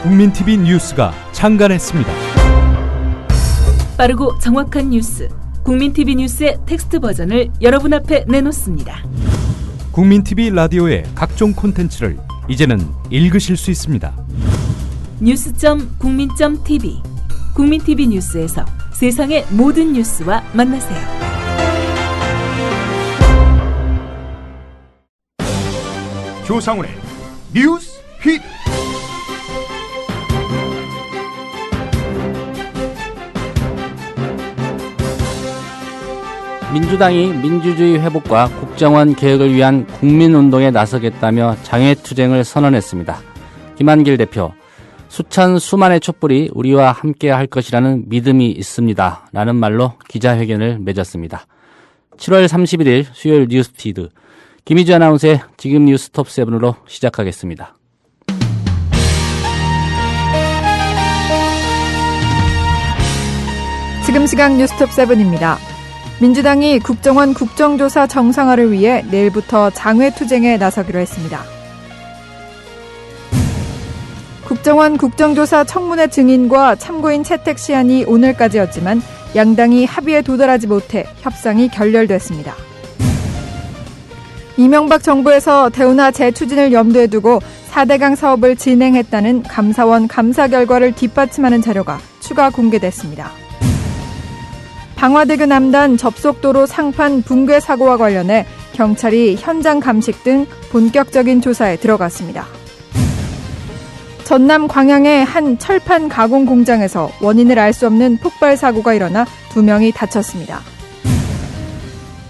국민TV 뉴스가 창간했습니다. 빠르고 정확한 뉴스, 국민TV 뉴스의 텍스트 버전을 여러분 앞에 내놓습니다. 국민TV 라디오의 각종 콘텐츠를 이제는 읽으실 수 있습니다. 뉴스.국민.tv, 국민TV 뉴스에서 세상의 모든 뉴스와 만나세요. 조상훈의 뉴스 핏. 민주당이 민주주의 회복과 국정원 개혁을 위한 국민운동에 나서겠다며 장외투쟁을 선언했습니다. 김한길 대표, 수만의 촛불이 우리와 함께 할 것이라는 믿음이 있습니다. 라는 말로 기자회견을 맺었습니다. 7월 31일 수요일 뉴스피드, 김희주 아나운서의 지금 뉴스 톱7으로 시작하겠습니다. 지금 시각 뉴스 톱7입니다. 민주당이 국정원 국정조사 정상화를 위해 내일부터 장외투쟁에 나서기로 했습니다. 국정원 국정조사 청문회 증인과 참고인 채택 시한이 오늘까지였지만 양당이 합의에 도달하지 못해 협상이 결렬됐습니다. 이명박 정부에서 대우나 재추진을 염두에 두고 4대강 사업을 진행했다는 감사원 감사 결과를 뒷받침하는 자료가 추가 공개됐습니다. 방화대교 남단 접속도로 상판 붕괴 사고와 관련해 경찰이 현장 감식 등 본격적인 조사에 들어갔습니다. 전남 광양의 한 철판 가공 공장에서 원인을 알 수 없는 폭발 사고가 일어나 2명이 다쳤습니다.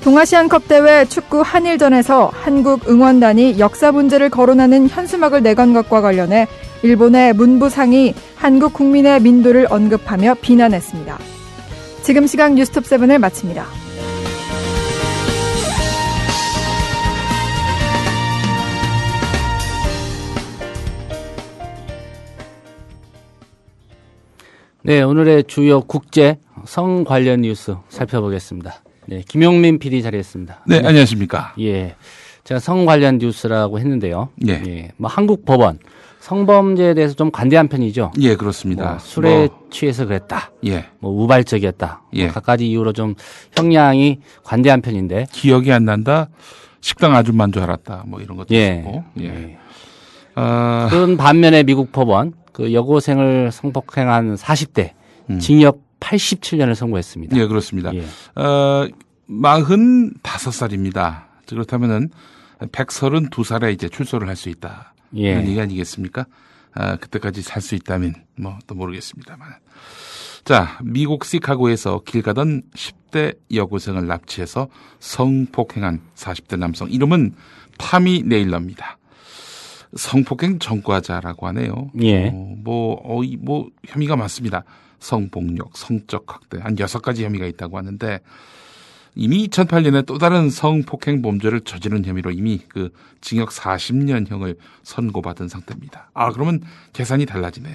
동아시안컵 대회 축구 한일전에서 한국 응원단이 역사 문제를 거론하는 현수막을 내건 것과 관련해 일본의 문부상이 한국 국민의 민도를 언급하며 비난했습니다. 지금 시각 뉴스톱7을 마칩니다. 네, 오늘의 주요 국제 성 관련 뉴스 살펴보겠습니다. 네, 김용민 PD 자리했습니다. 네, 안녕하십니까. 예, 제가 성 관련 뉴스라고 했는데요. 예. 예, 뭐 한국 법원 성범죄에 대해서 좀 관대한 편이죠. 예, 그렇습니다. 뭐 술에 취해서 그랬다. 예. 뭐 우발적이었다. 예. 뭐 각가지 이유로 좀 형량이 관대한 편인데. 기억이 안 난다. 식당 아줌마인 줄 알았다. 뭐 이런 것도 예. 있고. 예. 예. 그런 반면에 미국 법원 그 여고생을 성폭행한 40대 징역 87년을 선고했습니다. 예, 그렇습니다. 예. 45살입니다. 그렇다면은 132살에 이제 출소를 할 수 있다. 예. 이런 얘기 아니겠습니까? 그때까지 살 수 있다면 뭐 또 모르겠습니다만. 자, 미국 시카고에서 길 가던 10대 여고생을 납치해서 성폭행한 40대 남성. 이름은 타미 네일러입니다. 성폭행 전과자라고 하네요. 예. 뭐 혐의가 많습니다. 성폭력, 성적 학대 한 6가지 혐의가 있다고 하는데 이미 2008년에 또 다른 성폭행 범죄를 저지른 혐의로 이미 그 징역 40년형을 선고받은 상태입니다. 그러면 계산이 달라지네요.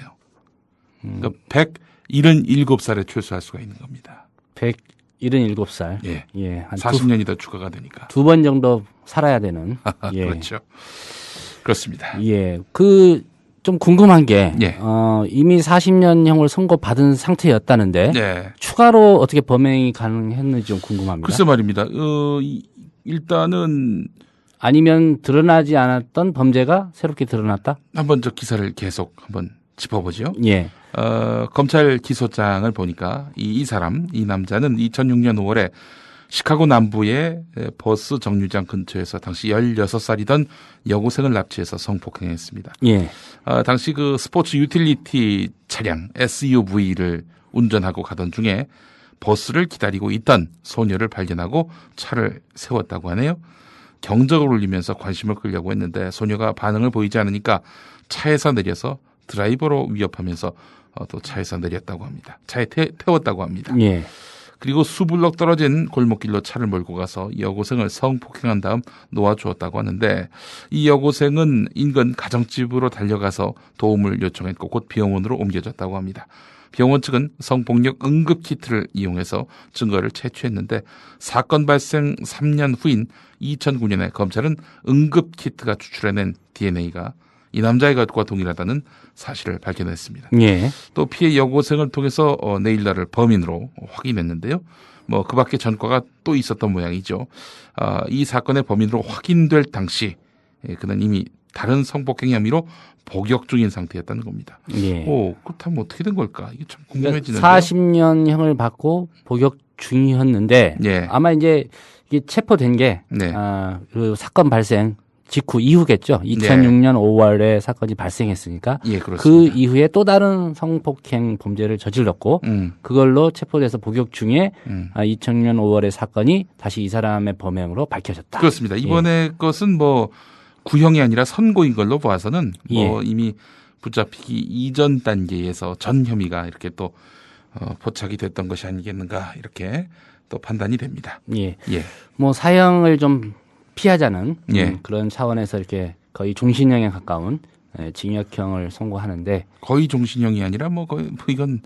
그러니까 177살에 출소할 수가 있는 겁니다. 177살. 예. 예. 한 40년이 더 추가가 되니까. 2번 정도 살아야 되는. 예. 그렇죠. 그렇습니다. 예. 좀 궁금한 게, 예. 이미 40년형을 선고받은 상태였다는데, 네. 추가로 어떻게 범행이 가능했는지 좀 궁금합니다. 글쎄 말입니다. 일단은 아니면 드러나지 않았던 범죄가 새롭게 드러났다? 한번 저 기사를 계속 한번 짚어보죠. 예. 검찰 기소장을 보니까 이 남자는 2006년 5월에 시카고 남부의 버스 정류장 근처에서 당시 16살이던 여고생을 납치해서 성폭행했습니다. 예. 당시 그 스포츠 유틸리티 차량 SUV를 운전하고 가던 중에 버스를 기다리고 있던 소녀를 발견하고 차를 세웠다고 하네요. 경적을 울리면서 관심을 끌려고 했는데 소녀가 반응을 보이지 않으니까 차에서 내려서 드라이버로 위협하면서 또 차에서 내렸다고 합니다. 차에 태웠다고 합니다. 예. 그리고 수블럭 떨어진 골목길로 차를 몰고 가서 여고생을 성폭행한 다음 놓아주었다고 하는데 이 여고생은 인근 가정집으로 달려가서 도움을 요청했고 곧 병원으로 옮겨졌다고 합니다. 병원 측은 성폭력 응급키트를 이용해서 증거를 채취했는데 사건 발생 3년 후인 2009년에 검찰은 응급키트가 추출해낸 DNA가 이 남자의 것과 동일하다는 사실을 밝혀냈습니다. 예. 또 피해 여고생을 통해서 네일러를 범인으로 확인했는데요. 뭐 그 밖에 전과가 또 있었던 모양이죠. 이 사건의 범인으로 확인될 당시 그는 이미 다른 성폭행 혐의로 복역 중인 상태였다는 겁니다. 예. 그렇다면 어떻게 된 걸까? 이게 참 궁금해지는데요. 40년형을 받고 복역 중이었는데 예. 아마 이제 이게 체포된 게 네. 그 사건 발생 직후 이후겠죠. 2006년 5월에 사건이 발생했으니까 예, 그렇습니다. 그 이후에 또 다른 성폭행 범죄를 저질렀고 그걸로 체포돼서 복역 중에 2006년 5월의 사건이 다시 이 사람의 범행으로 밝혀졌다. 그렇습니다. 이번에 것은 뭐 구형이 아니라 선고인 걸로 봐서는 뭐 이미 붙잡히기 이전 단계에서 전 혐의가 이렇게 또 포착이 됐던 것이 아니겠는가 이렇게 또 판단이 됩니다. 예. 예. 뭐 사형을 좀 피하자는 예. 그런 차원에서 이렇게 거의 종신형에 가까운 징역형을 선고하는데 거의 종신형이 아니라 뭐 거의 뭐 이건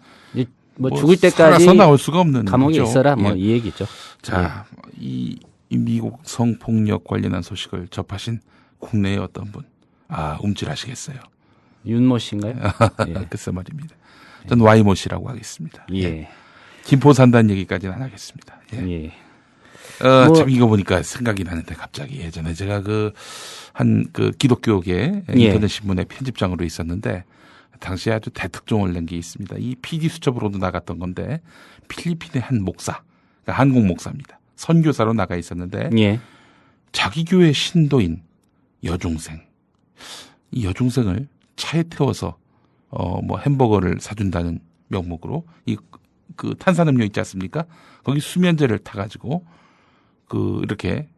뭐 죽을 때까지 살아서 나올 수가 없는 감옥에 거죠. 있어라 뭐 예. 이 얘기죠. 자, 이 미국 성폭력 관련한 소식을 접하신 국내의 어떤 분, 움찔하시겠어요. 윤모 씨인가요? 예. 글쎄 말입니다. 전 Y모 씨라고 하겠습니다. 예. 김포 산다는 얘기까지는 안 하겠습니다. 예. 예. 참 이거 보니까 생각이 나는데 갑자기 예전에 제가 한 기독교계 인터넷 신문의 편집장으로 있었는데 당시에 아주 대특종을 낸 게 있습니다. 이 PD 수첩으로도 나갔던 건데 필리핀의 한 목사, 그러니까 한국 목사입니다. 선교사로 나가 있었는데 예. 자기 교회 신도인 여중생, 이 여중생을 차에 태워서 뭐 햄버거를 사준다는 명목으로 그 탄산음료 있지 않습니까? 거기 수면제를 타가지고 이렇게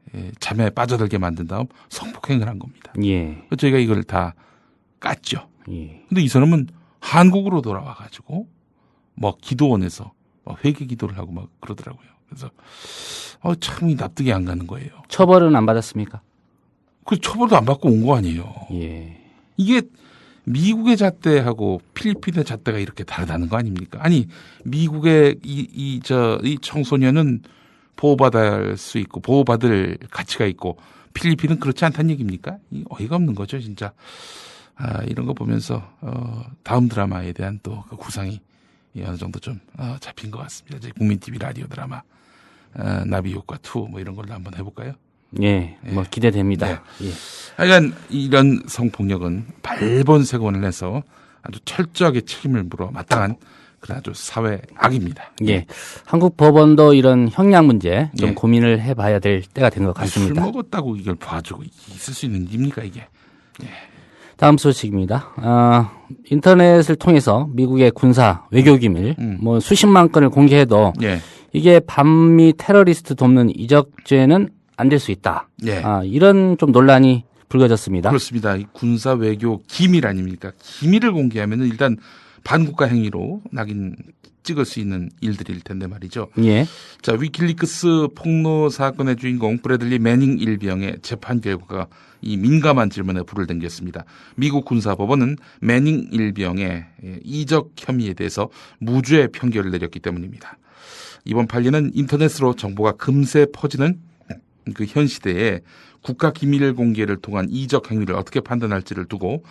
잠에 빠져들게 만든 다음 성폭행을 한 겁니다. 예. 저희가 이걸 다 깠죠. 예. 근데 이 사람은 한국으로 돌아와가지고 뭐 기도원에서 회개 기도를 하고 막 그러더라고요. 그래서 참 납득이 안 가는 거예요. 처벌은 안 받았습니까? 그 처벌도 안 받고 온 거 아니에요. 예. 이게 미국의 잣대하고 필리핀의 잣대가 이렇게 다르다는 거 아닙니까? 아니, 미국의 이 청소년은 보호받아야 할 수 있고 보호받을 가치가 있고 필리핀은 그렇지 않다는 얘기입니까? 어이가 없는 거죠, 진짜. 이런 거 보면서 다음 드라마에 대한 또 그 구상이 어느 정도 좀 잡힌 것 같습니다. 이제 국민 TV 라디오 드라마 나비 효과 2 뭐 이런 걸로 한번 해볼까요? 예. 뭐 기대됩니다. 네. 예. 하여간 이런 성폭력은 발본색원을 해서 아주 철저하게 책임을 물어 마땅한 그런 아주 사회 악입니다. 예. 한국 법원도 이런 형량 문제 좀 예. 고민을 해봐야 될 때가 된 것 같습니다. 술 먹었다고 이걸 봐주고 있을 수 있는 일입니까 이게? 다음 소식입니다. 인터넷을 통해서 미국의 군사 외교 기밀 뭐 수십만 건을 공개해도 예. 이게 반미 테러리스트 돕는 이적죄는 안 될 수 있다. 예. 이런 좀 논란이 불거졌습니다. 그렇습니다. 이 군사 외교 기밀 아닙니까? 기밀을 공개하면은 일단 반국가 행위로 낙인 찍을 수 있는 일들일 텐데 말이죠. 예. 자, 위킬리크스 폭로 사건의 주인공 브래들리 매닝 일병의 재판 결과가 이 민감한 질문에 불을 당겼습니다. 미국 군사법원은 매닝 일병의 이적 혐의에 대해서 무죄 판결을 내렸기 때문입니다. 이번 판례는 인터넷으로 정보가 금세 퍼지는 그 현 시대에 국가 기밀 공개를 통한 이적 행위를 어떻게 판단할지를 두고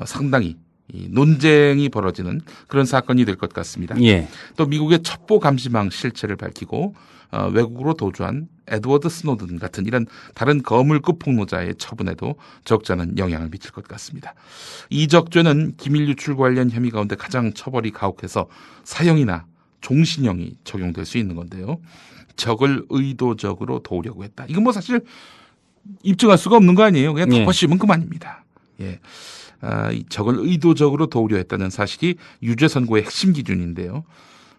상당히 논쟁이 벌어지는 그런 사건이 될 것 같습니다. 예. 또 미국의 첩보 감시망 실체를 밝히고 외국으로 도주한 에드워드 스노든 같은 이런 다른 거물급 폭로자의 처분에도 적지 않은 영향을 미칠 것 같습니다. 이적죄는 기밀 유출 관련 혐의 가운데 가장 처벌이 가혹해서 사형이나 종신형이 적용될 수 있는 건데요. 적을 의도적으로 도우려고 했다. 이건 뭐 사실 입증할 수가 없는 거 아니에요. 그냥 덮어씌우면 그만입니다. 예. 이 적을 의도적으로 도우려 했다는 사실이 유죄 선고의 핵심 기준인데요.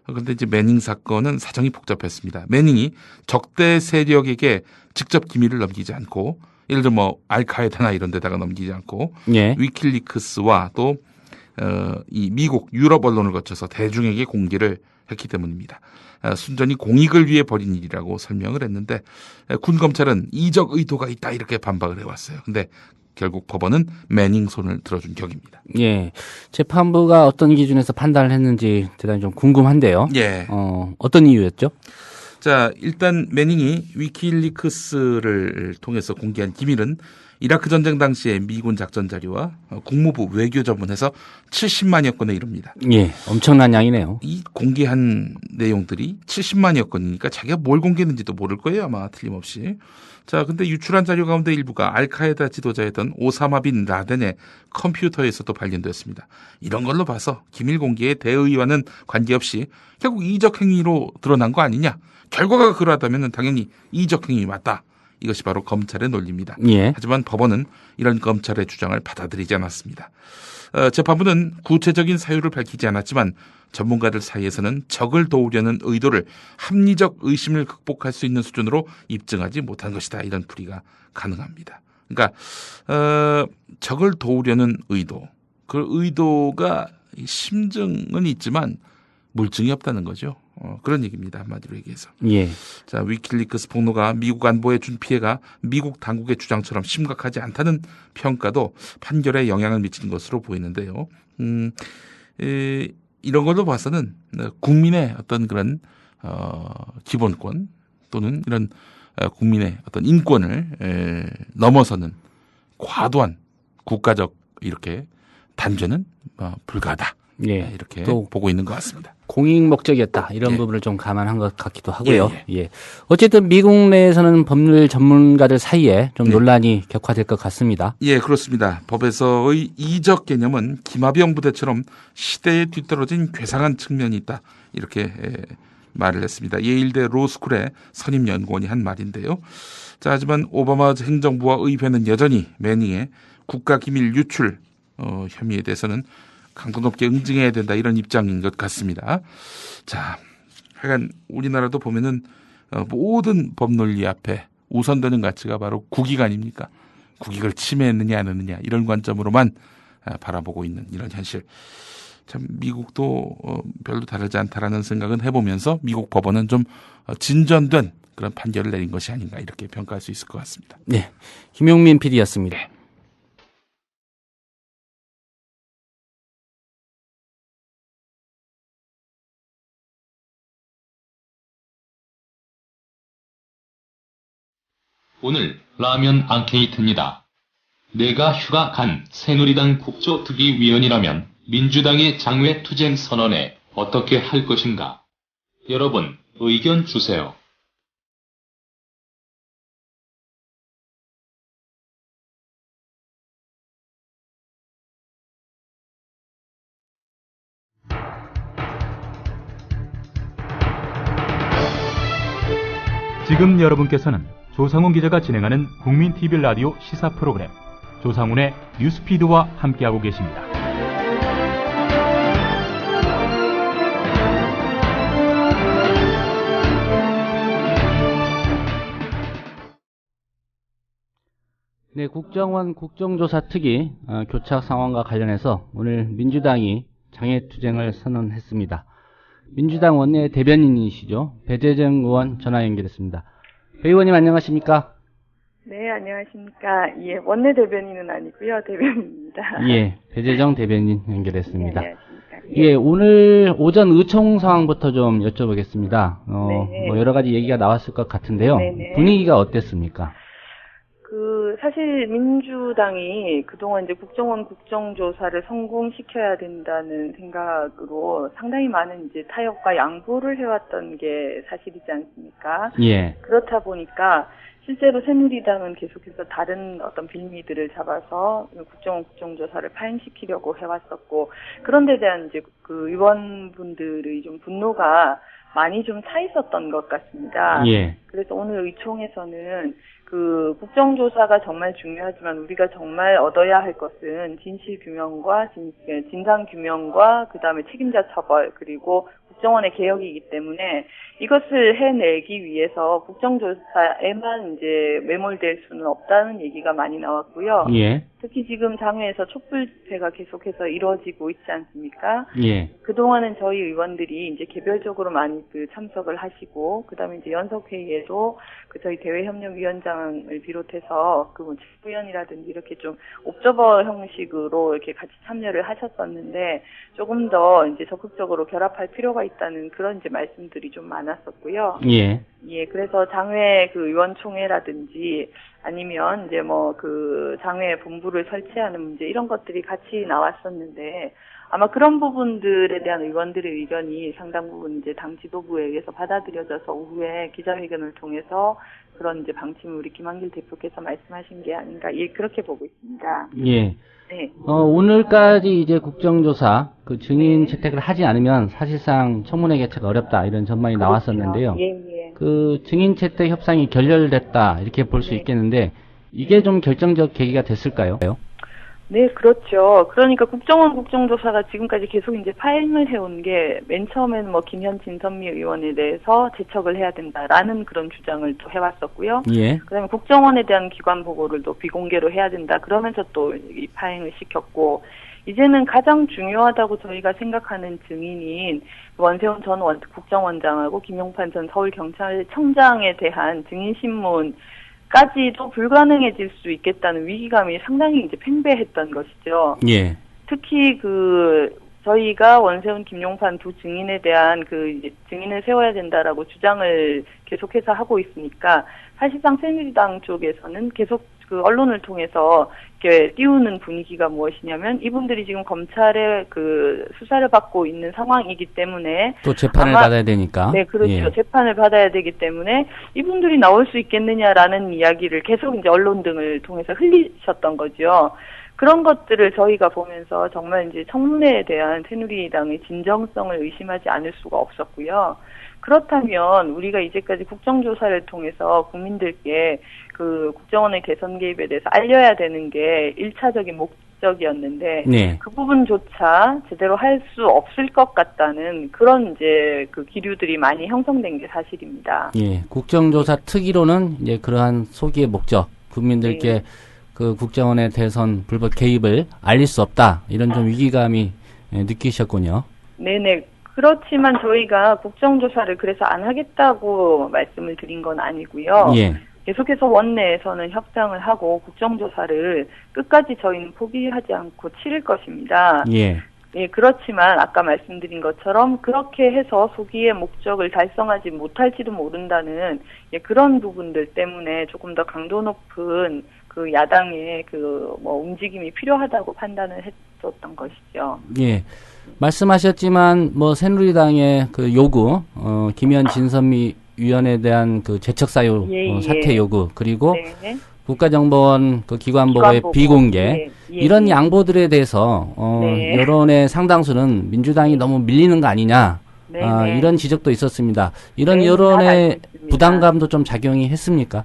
그런데 이제 매닝 사건은 사정이 복잡했습니다. 매닝이 적대 세력에게 직접 기밀을 넘기지 않고 예를 들어 뭐 알카에다나 이런 데다가 넘기지 않고 예. 위킬리크스와 또 이 미국 유럽 언론을 거쳐서 대중에게 공개를 했기 때문입니다. 순전히 공익을 위해 벌인 일이라고 설명을 했는데 군 검찰은 이적 의도가 있다 이렇게 반박을 해왔어요. 근데 결국 법원은 매닝 손을 들어준 격입니다. 예. 재판부가 어떤 기준에서 판단을 했는지 대단히 좀 궁금한데요. 예. 어떤 이유였죠? 자, 일단 매닝이 위킬리크스를 통해서 공개한 기밀은 이라크 전쟁 당시에 미군 작전 자료와 국무부 외교전문에서 70만여 건에 이릅니다. 예, 엄청난 양이네요. 이 공개한 내용들이 70만여 건이니까 자기가 뭘 공개했는지도 모를 거예요, 아마 틀림없이. 자, 근데 유출한 자료 가운데 일부가 알카에다 지도자였던 오사마 빈 라덴의 컴퓨터에서도 발견됐습니다. 이런 걸로 봐서 기밀 공개의 대의와는 관계없이 결국 이적 행위로 드러난 거 아니냐? 결과가 그러하다면 당연히 이적 행위 맞다. 이것이 바로 검찰의 논리입니다. 예. 하지만 법원은 이런 검찰의 주장을 받아들이지 않았습니다. 재판부는 구체적인 사유를 밝히지 않았지만 전문가들 사이에서는 적을 도우려는 의도를 합리적 의심을 극복할 수 있는 수준으로 입증하지 못한 것이다. 이런 풀이가 가능합니다. 그러니까 적을 도우려는 의도, 그 의도가 심증은 있지만 물증이 없다는 거죠. 그런 얘기입니다. 한마디로 얘기해서. 예. 자, 위킬리크스 폭로가 미국 안보에 준 피해가 미국 당국의 주장처럼 심각하지 않다는 평가도 판결에 영향을 미치는 것으로 보이는데요. 이런 걸로 봐서는 국민의 어떤 그런 기본권 또는 이런 국민의 어떤 인권을 넘어서는 과도한 국가적 이렇게 단죄는 불가하다. 예. 이렇게 또 보고 있는 것 같습니다. 공익 목적이었다. 이런 예. 부분을 좀 감안한 것 같기도 하고요. 예, 예. 어쨌든 미국 내에서는 법률 전문가들 사이에 좀 네. 논란이 격화될 것 같습니다. 예, 그렇습니다. 법에서의 이적 개념은 김하병 부대처럼 시대에 뒤떨어진 괴상한 측면이 있다. 이렇게 말을 했습니다. 예일대 로스쿨의 선임 연구원이 한 말인데요. 자, 하지만 오바마 행정부와 의회는 여전히 매닝의 국가기밀 유출 혐의에 대해서는 강도 높게 응징해야 된다 이런 입장인 것 같습니다. 자, 하여간 우리나라도 보면은 모든 법논리 앞에 우선되는 가치가 바로 국익 아닙니까? 국익을 침해했느냐 안 했느냐 이런 관점으로만 바라보고 있는 이런 현실. 참 미국도 별로 다르지 않다라는 생각은 해보면서 미국 법원은 좀 진전된 그런 판결을 내린 것이 아닌가 이렇게 평가할 수 있을 것 같습니다. 네. 김용민 PD였습니다. 오늘 라면 앙케이트입니다. 내가 휴가 간 새누리당 국조특위위원이라면 민주당의 장외투쟁 선언에 어떻게 할 것인가? 여러분, 의견 주세요. 지금 여러분께서는 조상훈 기자가 진행하는 국민 TV 라디오 시사 프로그램 조상훈의 뉴스피드와 함께하고 계십니다. 네, 국정원 국정조사 특위 교착 상황과 관련해서 오늘 민주당이 장외투쟁을 선언했습니다. 민주당 원내 대변인이시죠. 배재정 의원 전화 연결했습니다. 배 의원님 안녕하십니까? 네, 안녕하십니까. 예, 원내 대변인은 아니고요. 대변인입니다. 예, 배재정 대변인 연결했습니다. 네, 안녕하십니까. 예, 오늘 오전 의총 상황부터 좀 여쭤보겠습니다. 네. 뭐 여러 가지 얘기가 나왔을 것 같은데요. 네네. 분위기가 어땠습니까? 사실 민주당이 그동안 이제 국정원 국정조사를 성공시켜야 된다는 생각으로 상당히 많은 이제 타협과 양보를 해왔던 게 사실이지 않습니까? 예. 그렇다 보니까 실제로 새누리당은 계속해서 다른 어떤 빌미들을 잡아서 국정원 국정조사를 파행시키려고 해왔었고, 그런 데 대한 이제 그 의원분들의 좀 분노가 많이 좀 차 있었던 것 같습니다. 예. 그래서 오늘 의총에서는 그 국정조사가 정말 중요하지만 우리가 정말 얻어야 할 것은 진실규명과 진상규명과 그다음에 책임자 처벌 그리고 국정원의 개혁이기 때문에 이것을 해내기 위해서 국정조사에만 이제 매몰될 수는 없다는 얘기가 많이 나왔고요. 예. 특히 지금 장외에서 촛불 집회가 계속해서 이루어지고 있지 않습니까? 예. 그동안은 저희 의원들이 이제 개별적으로 많이 참석을 하시고, 그 다음에 이제 연석회의에도 저희 대외협력위원장을 비롯해서 지부위원이라든지 이렇게 좀 옵저버 형식으로 이렇게 같이 참여를 하셨었는데, 조금 더 이제 적극적으로 결합할 필요가 있다는 그런 이제 말씀들이 좀 많았었고요. 예. 예, 그래서 장외 그 의원총회라든지 아니면 이제 뭐 그 장외 본부를 설치하는 문제 이런 것들이 같이 나왔었는데 아마 그런 부분들에 대한 의원들의 의견이 상당 부분 이제 당 지도부에 의해서 받아들여져서 오후에 기자회견을 통해서 그런 이제 방침을 우리 김한길 대표께서 말씀하신 게 아닌가 그렇게 보고 있습니다. 예. 네. 오늘까지 이제 국정조사 그 증인 채택을 하지 않으면 사실상 청문회 개최가 어렵다 이런 전망이 그렇죠. 나왔었는데요. 예. 그 증인 채택 협상이 결렬됐다 이렇게 볼 수 네. 있겠는데 이게 좀 결정적 계기가 됐을까요? 네, 그렇죠. 그러니까 국정원 국정조사가 지금까지 계속 이제 파행을 해온 게 맨 처음에는 뭐 김현 진선미 의원에 대해서 제척을 해야 된다라는 그런 주장을 또 해왔었고요. 예. 그다음에 국정원에 대한 기관 보고를 또 비공개로 해야 된다. 그러면서 또 이 파행을 시켰고 이제는 가장 중요하다고 저희가 생각하는 증인인 원세훈 전 국정원장하고 김용판 전 서울경찰청장에 대한 증인 신문까지도 불가능해질 수 있겠다는 위기감이 상당히 이제 팽배했던 것이죠. 예. 특히 저희가 원세훈, 김용판 두 증인에 대한 이제 증인을 세워야 된다라고 주장을 계속해서 하고 있으니까 사실상 새누리당 쪽에서는 계속 언론을 통해서 이렇게 띄우는 분위기가 무엇이냐면 이분들이 지금 검찰의 수사를 받고 있는 상황이기 때문에 또 재판을 받아야 되니까. 네, 그렇죠. 예. 재판을 받아야 되기 때문에 이분들이 나올 수 있겠느냐라는 이야기를 계속 이제 언론 등을 통해서 흘리셨던 거죠. 그런 것들을 저희가 보면서 정말 이제 청문회에 대한 새누리당의 진정성을 의심하지 않을 수가 없었고요. 그렇다면 우리가 이제까지 국정조사를 통해서 국민들께 국정원의 개선 개입에 대해서 알려야 되는 게 1차적인 목적이었는데 네. 그 부분조차 제대로 할 수 없을 것 같다는 그런 이제 기류들이 많이 형성된 게 사실입니다. 예. 국정조사 특위로는 이제 그러한 소기의 목적, 국민들께 네. 국정원의 대선 불법 개입을 알릴 수 없다. 이런 좀 위기감이 느끼셨군요. 네네. 그렇지만 저희가 국정조사를 그래서 안 하겠다고 말씀을 드린 건 아니고요. 예. 계속해서 원내에서는 협상을 하고 국정조사를 끝까지 저희는 포기하지 않고 치를 것입니다. 예. 예, 그렇지만 아까 말씀드린 것처럼 그렇게 해서 소기의 목적을 달성하지 못할지도 모른다는 그런 부분들 때문에 조금 더 강도 높은 야당의 움직임이 필요하다고 판단을 했었던 것이죠. 예. 말씀하셨지만 새누리당의 요구, 김현 진선미 위원에 대한 제척 사유 사퇴 요구 그리고 네. 국가정보원 기관 보고의 비공개 이런 양보들에 대해서 네. 여론의 상당수는 민주당이 너무 밀리는 거 아니냐 이런 지적도 있었습니다. 이런 네, 여론의 부담감도 좀 작용이 했습니까?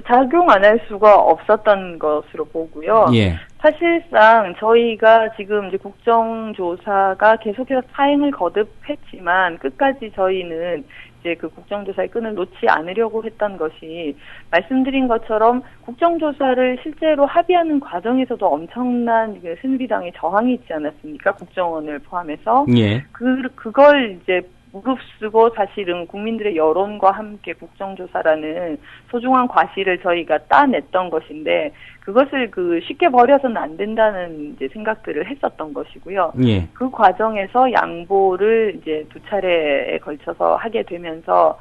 작용 안 할 수가 없었던 것으로 보고요. 예. 사실상 저희가 지금 이제 국정조사가 계속해서 파행을 거듭했지만 끝까지 저희는 이제 국정조사의 끈을 놓지 않으려고 했던 것이 말씀드린 것처럼 국정조사를 실제로 합의하는 과정에서도 엄청난 새누리당의 저항이 있지 않았습니까? 국정원을 포함해서. 예. 그걸 이제 무릅쓰고 사실은 국민들의 여론과 함께 국정조사라는 소중한 과실을 저희가 따냈던 것인데 그것을 쉽게 버려서는 안 된다는 이제 생각들을 했었던 것이고요. 예. 그 과정에서 양보를 이제 두 차례에 걸쳐서 하게 되면서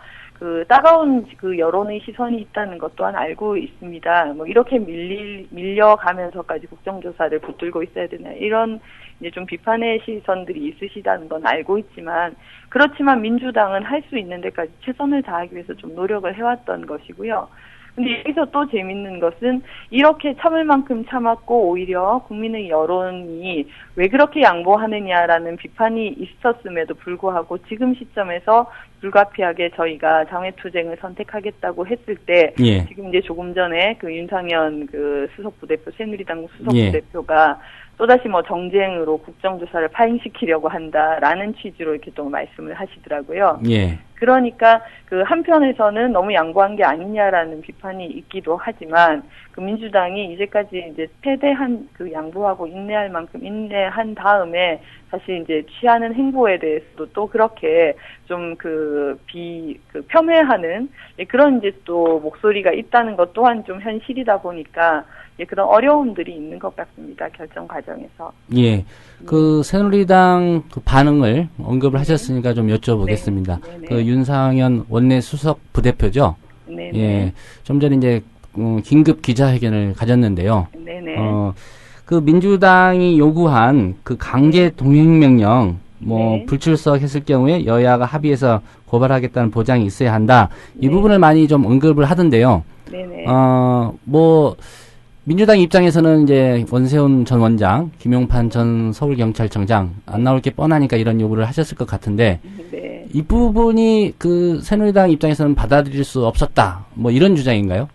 따가운 여론의 시선이 있다는 것 또한 알고 있습니다. 이렇게 밀려가면서까지 국정조사를 붙들고 있어야 되나 이런 이제 좀 비판의 시선들이 있으시다는 건 알고 있지만 그렇지만 민주당은 할 수 있는 데까지 최선을 다하기 위해서 좀 노력을 해왔던 것이고요. 근데 여기서 또 재밌는 것은 이렇게 참을 만큼 참았고 오히려 국민의 여론이 왜 그렇게 양보하느냐라는 비판이 있었음에도 불구하고 지금 시점에서 불가피하게 저희가 장외투쟁을 선택하겠다고 했을 때 예. 지금 이제 조금 전에 윤상현 수석부대표 새누리당 예. 수석부대표가 또다시 정쟁으로 국정조사를 파행시키려고 한다라는 취지로 이렇게 또 말씀을 하시더라고요. 예. 그러니까 한편에서는 너무 양보한 게 아니냐라는 비판이 있기도 하지만 민주당이 이제까지 이제 최대한 양보하고 인내할 만큼 인내한 다음에 사실 이제 취하는 행보에 대해서도 또 그렇게 좀 폄훼하는 그런 이제 또 목소리가 있다는 것 또한 좀 현실이다 보니까 예, 그런 어려움들이 있는 것 같습니다. 결정 과정에서. 예. 그 새누리당 그 반응을 언급을 하셨으니까 좀 여쭤보겠습니다. 네. 그 윤상현 원내 수석 부대표죠. 네. 예. 좀 전에 이제 긴급 기자회견을 가졌는데요. 네네. 그 민주당이 요구한 그 강제 동행명령 네. 불출석했을 경우에 여야가 합의해서 고발하겠다는 보장이 있어야 한다. 이 네. 부분을 많이 좀 언급을 하던데요. 네네. 민주당 입장에서는 이제 원세훈 전 원장, 김용판 전 서울경찰청장 안 나올 게 뻔하니까 이런 요구를 하셨을 것 같은데 네. 이 부분이 그 새누리당 입장에서는 받아들일 수 없었다. 뭐 이런 주장인가요?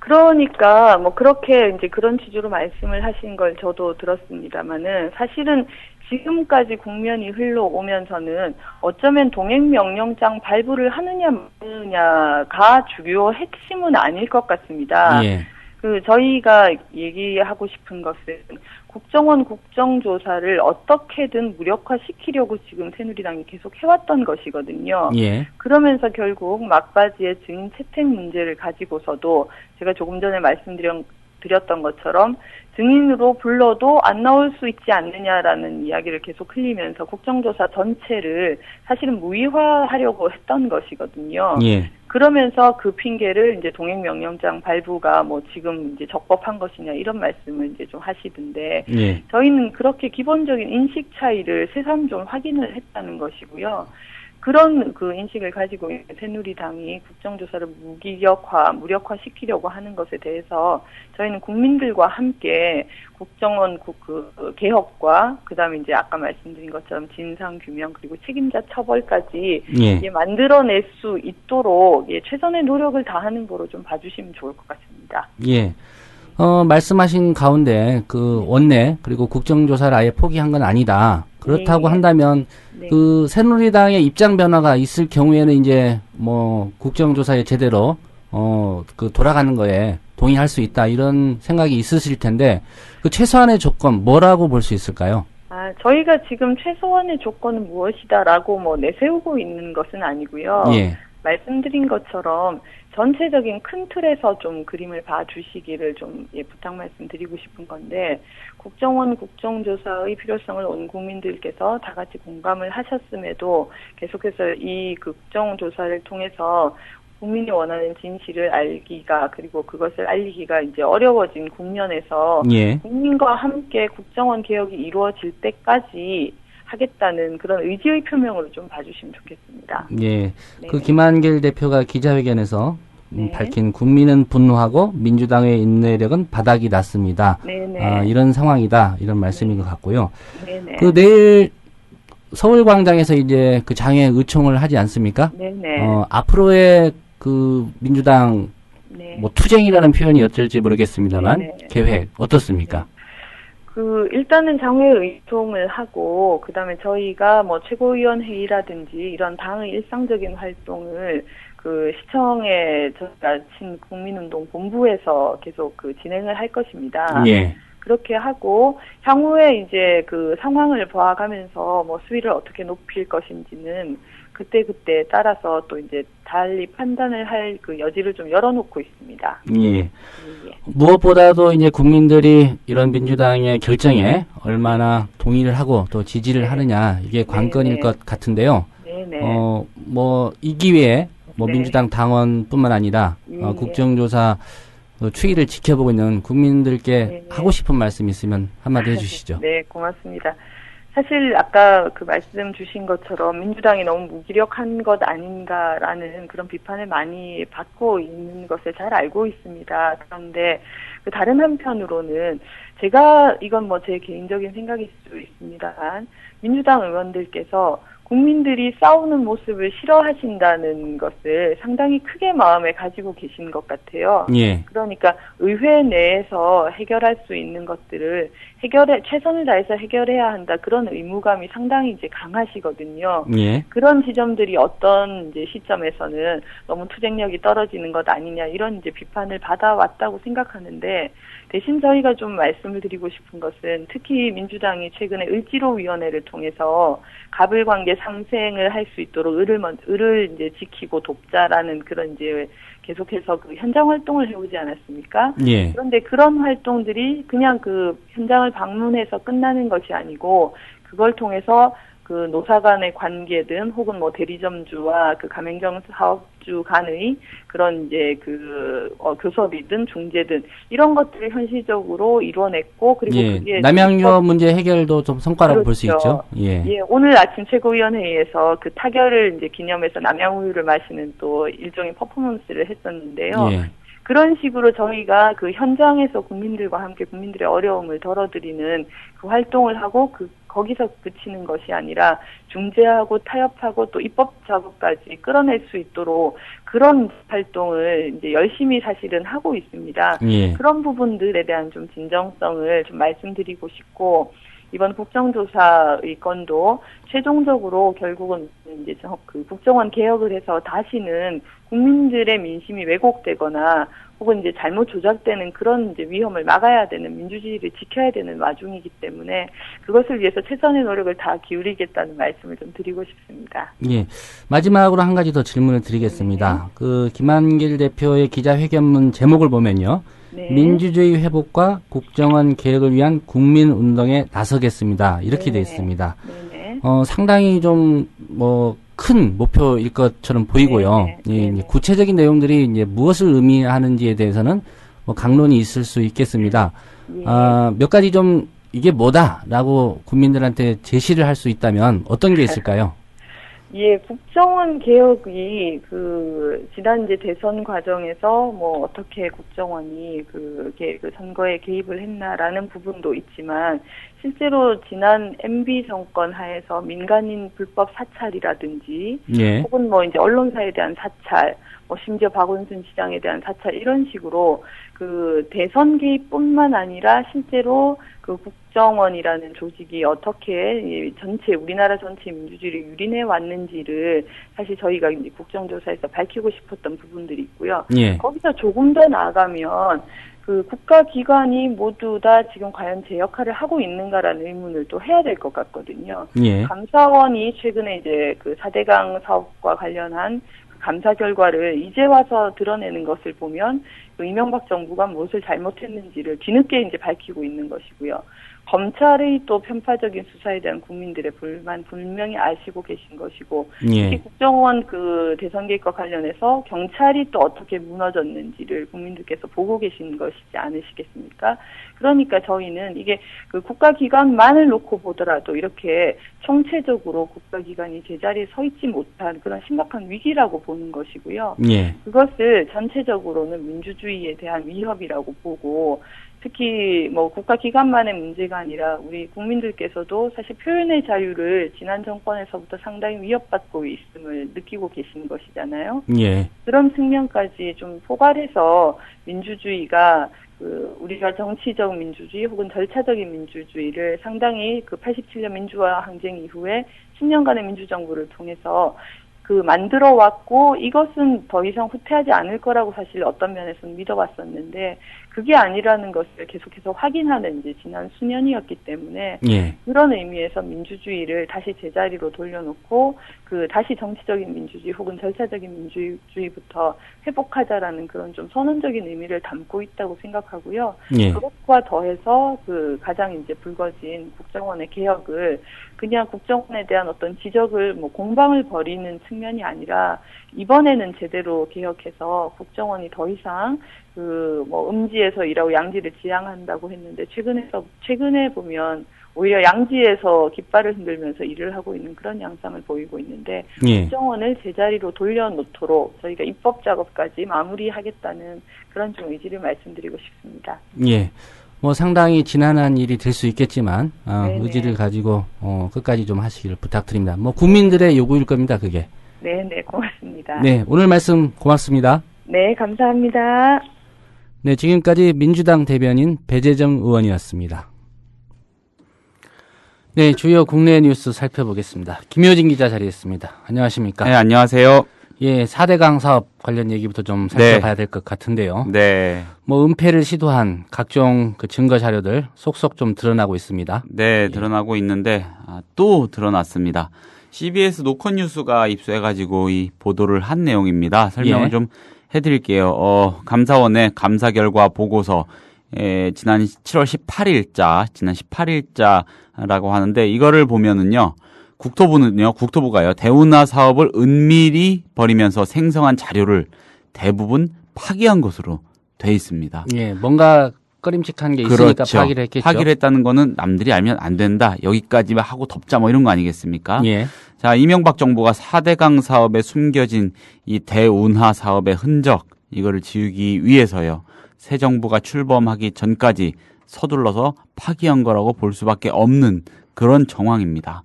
그러니까 뭐 그렇게 이제 그런 취지로 말씀을 하신 걸 저도 들었습니다만은 사실은 지금까지 국면이 흘러오면서는 어쩌면 동행명령장 발부를 하느냐 마느냐가 주요 핵심은 아닐 것 같습니다. 예. 저희가 얘기하고 싶은 것은 국정원 국정조사를 어떻게든 무력화시키려고 지금 새누리당이 계속 해왔던 것이거든요. 예. 그러면서 결국 막바지에 증인 채택 문제를 가지고서도 제가 조금 전에 말씀드렸던 것처럼 증인으로 불러도 안 나올 수 있지 않느냐라는 이야기를 계속 흘리면서 국정조사 전체를 사실은 무의화하려고 했던 것이거든요. 예. 그러면서 그 핑계를 이제 동행명령장 발부가 뭐 지금 이제 적법한 것이냐 이런 말씀을 이제 좀 하시던데 예. 저희는 그렇게 기본적인 인식 차이를 새삼 좀 확인을 했다는 것이고요. 그런 그 인식을 가지고 있는 새누리당이 국정조사를 무력화시키려고 하는 것에 대해서 저희는 국민들과 함께 국정원 그 개혁과 그다음에 이제 아까 말씀드린 것처럼 진상 규명 그리고 책임자 처벌까지 예. 만들어낼 수 있도록 최선의 노력을 다하는 거로 좀 봐주시면 좋을 것 같습니다. 예. 말씀하신 가운데 그 원내 그리고 국정조사를 아예 포기한 건 아니다. 그렇다고 네. 한다면 네. 그 새누리당의 입장 변화가 있을 경우에는 이제 뭐 국정조사에 제대로 그 돌아가는 거에 동의할 수 있다 이런 생각이 있으실 텐데 그 최소한의 조건 뭐라고 볼 수 있을까요? 저희가 지금 최소한의 조건은 무엇이다라고 뭐 내세우고 있는 것은 아니고요. 예. 말씀드린 것처럼 전체적인 큰 틀에서 좀 그림을 봐주시기를 좀 부탁 말씀드리고 싶은 건데 국정원 국정조사의 필요성을 온 국민들께서 다 같이 공감을 하셨음에도 계속해서 이 국정조사를 통해서 국민이 원하는 진실을 알기가 그리고 그것을 알리기가 이제 어려워진 국면에서 예. 국민과 함께 국정원 개혁이 이루어질 때까지 하겠다는 그런 의지의 표명으로 좀 봐주시면 좋겠습니다. 예. 네. 그 김한길 대표가 기자회견에서 네. 밝힌 국민은 분노하고 민주당의 인내력은 바닥이 났습니다. 네네. 이런 상황이다. 이런 말씀인 것 같고요. 네네. 그 내일 서울광장에서 이제 그 장애 의총을 하지 않습니까? 네네. 앞으로의 그 민주당 네. 뭐 투쟁이라는 표현이 어쩔지 모르겠습니다만 네네. 계획 어떻습니까? 일단은 장외 의총을 하고, 그 다음에 저희가 뭐 최고위원 회의라든지 이런 당의 일상적인 활동을 시청에 저희가 국민운동 본부에서 계속 진행을 할 것입니다. 예. 그렇게 하고, 향후에 이제 상황을 봐가면서 뭐 수위를 어떻게 높일 것인지는 그때 따라서 또 이제 달리 판단을 할 여지를 좀 열어놓고 있습니다. 예. 무엇보다도 이제 국민들이 이런 민주당의 결정에 얼마나 동의를 하고 또 지지를 하느냐 이게 관건일 것 같은데요. 네네. 뭐 이 기회에 뭐 네. 민주당 당원뿐만 아니라 국정조사 추이를 지켜보고 있는 국민들께 네네. 하고 싶은 말씀 있으면 한마디 해주시죠. 네, 고맙습니다. 사실 아까 말씀 주신 것처럼 민주당이 너무 무기력한 것 아닌가라는 그런 비판을 많이 받고 있는 것을 잘 알고 있습니다. 그런데 다른 한편으로는 제가 이건 뭐 제 개인적인 생각일 수 있습니다만 민주당 의원들께서 국민들이 싸우는 모습을 싫어하신다는 것을 상당히 크게 마음에 가지고 계신 것 같아요. 예. 그러니까 의회 내에서 해결할 수 있는 것들을 최선을 다해서 해결해야 한다. 그런 의무감이 상당히 이제 강하시거든요. 예. 그런 지점들이 어떤 이제 시점에서는 너무 투쟁력이 떨어지는 것 아니냐 이런 이제 비판을 받아왔다고 생각하는데 대신 저희가 좀 말씀을 드리고 싶은 것은 특히 민주당이 최근에 을지로위원회를 통해서 가불관계 상생을 할 수 있도록 을을 이제 지키고 돕자라는 그런 이제 계속해서 그 현장 활동을 해오지 않았습니까? 예. 그런데 그런 활동들이 그냥 그 현장을 방문해서 끝나는 것이 아니고 그걸 통해서 그 노사 간의 관계든 혹은 뭐 대리점주와 그 가맹점 사업주 간의 그런 이제 그 교섭이든 중재든 이런 것들을 현실적으로 이뤄냈고 그리고 예. 그게 남양유업 문제 해결도 좀 성과라고 볼 수 그렇죠. 있죠. 예. 예, 오늘 아침 최고위원회의에서 그 타결을 이제 기념해서 남양우유를 마시는 또 일종의 퍼포먼스를 했었는데요. 예. 그런 식으로 저희가 그 현장에서 국민들과 함께 국민들의 어려움을 덜어드리는 그 활동을 하고 거기서 그치는 것이 아니라 중재하고 타협하고 또 입법 작업까지 끌어낼 수 있도록 그런 활동을 이제 열심히 사실은 하고 있습니다. 예. 그런 부분들에 대한 좀 진정성을 좀 말씀드리고 싶고 이번 국정조사의 건도 최종적으로 결국은 이제 그 국정원 개혁을 해서 다시는 국민들의 민심이 왜곡되거나 혹은 이제 잘못 조작되는 그런 이제 위험을 막아야 되는 민주주의를 지켜야 되는 와중이기 때문에 그것을 위해서 최선의 노력을 다 기울이겠다는 말씀을 좀 드리고 싶습니다. 예. 마지막으로 한 가지 더 질문을 드리겠습니다. 그 김한길 대표의 기자회견문 제목을 보면요. 네. 민주주의 회복과 국정원 개혁을 위한 국민운동에 나서겠습니다. 이렇게 되어 있습니다. 네네. 상당히 좀 큰 목표일 것처럼 보이고요. 네네. 예, 네네. 구체적인 내용들이 이제 무엇을 의미하는지에 대해서는 강론이 있을 수 있겠습니다. 예. 몇 가지 좀 이게 뭐다라고 국민들한테 제시를 할 수 있다면 어떤 게 있을까요? 예, 국정원 개혁이 지난 이제 대선 과정에서 뭐 어떻게 국정원이 그 선거에 개입을 했나라는 부분도 있지만 실제로 지난 MB 정권 하에서 민간인 불법 사찰이라든지 예. 혹은 뭐 이제 언론사에 대한 사찰, 뭐 심지어 박원순 시장에 대한 사찰 이런 식으로 그 대선 개입뿐만 아니라 실제로 그 국정원이라는 조직이 어떻게 우리나라 전체 민주주의를 유린해 왔는지를 사실 저희가 이제 국정조사에서 밝히고 싶었던 부분들이 있고요. 예. 거기서 조금 더 나아가면 그 국가기관이 모두 다 지금 과연 제 역할을 하고 있는가라는 의문을 또 해야 될 것 같거든요. 예. 감사원이 최근에 이제 그 4대강 사업과 관련한 그 감사 결과를 이제 와서 드러내는 것을 보면 그 이명박 정부가 무엇을 잘못했는지를 뒤늦게 이제 밝히고 있는 것이고요. 검찰의 또 편파적인 수사에 대한 국민들의 불만 분명히 아시고 계신 것이고 예. 특히 국정원 그 대선 개입과 관련해서 경찰이 또 어떻게 무너졌는지를 국민들께서 보고 계신 것이지 않으시겠습니까? 그러니까 저희는 이게 그 국가기관만을 놓고 보더라도 이렇게 총체적으로 국가기관이 제자리에 서 있지 못한 그런 심각한 위기라고 보는 것이고요. 예. 그것을 전체적으로는 민주주의에 대한 위협이라고 보고 특히 뭐 국가기관만의 문제가 아니라 우리 국민들께서도 사실 표현의 자유를 지난 정권에서부터 상당히 위협받고 있음을 느끼고 계신 것이잖아요. 예. 그런 측면까지 좀 포괄해서 민주주의가 우리가 정치적 민주주의 혹은 절차적인 민주주의를 상당히 87년 민주화 항쟁 이후에 10년간의 민주정부를 통해서 만들어 왔고 이것은 더 이상 후퇴하지 않을 거라고 사실 어떤 면에서는 믿어왔었는데 그게 아니라는 것을 계속해서 확인하는 이제 지난 수년이었기 때문에 예. 그런 의미에서 민주주의를 다시 제자리로 돌려놓고 다시 정치적인 민주주의 혹은 절차적인 민주주의부터 회복하자라는 그런 좀 선언적인 의미를 담고 있다고 생각하고요. 예. 그것과 더해서 가장 이제 불거진 국정원의 개혁을 그냥 국정원에 대한 어떤 지적을 공방을 벌이는 측면이 아니라 이번에는 제대로 개혁해서 국정원이 더 이상 음지에서 일하고 양지를 지향한다고 했는데 최근에 보면 오히려 양지에서 깃발을 흔들면서 일을 하고 있는 그런 양상을 보이고 있는데 예. 국정원을 제자리로 돌려놓도록 저희가 입법 작업까지 마무리하겠다는 그런 좀 의지를 말씀드리고 싶습니다. 예. 상당히 지난한 일이 될 수 있겠지만 의지를 가지고 끝까지 좀 하시기를 부탁드립니다. 국민들의 요구일 겁니다. 그게. 네, 고맙습니다. 네, 오늘 말씀 고맙습니다. 네, 감사합니다. 네, 지금까지 민주당 대변인 배재정 의원이었습니다. 네, 주요 국내 뉴스 살펴보겠습니다. 김효진 기자 자리했습니다. 안녕하십니까? 네, 안녕하세요. 예, 4대강 사업 관련 얘기부터 좀 살펴봐야 될 것 같은데요. 네. 뭐 은폐를 시도한 각종 그 증거 자료들 속속 좀 드러나고 있습니다. 네, 드러나고 있는데 또 드러났습니다. CBS 노컷뉴스가 입수해가지고 이 보도를 한 내용입니다. 설명을 예. 좀 해드릴게요. 감사원의 감사 결과 보고서 지난 7월 18일자, 지난 18일자라고 하는데 이거를 보면은요. 국토부가요, 대운하 사업을 은밀히 벌이면서 생성한 자료를 대부분 파기한 것으로 돼 있습니다. 예, 뭔가 꺼림칙한 게 있으니까 그렇죠. 파기를 했겠죠. 파기를 했다는 거는 남들이 알면 안 된다. 여기까지만 하고 덮자 뭐 이런 거 아니겠습니까? 예. 자, 이명박 정부가 4대강 사업에 숨겨진 이 대운하 사업의 흔적, 이거를 지우기 위해서요. 새 정부가 출범하기 전까지 서둘러서 파기한 거라고 볼 수밖에 없는 그런 정황입니다.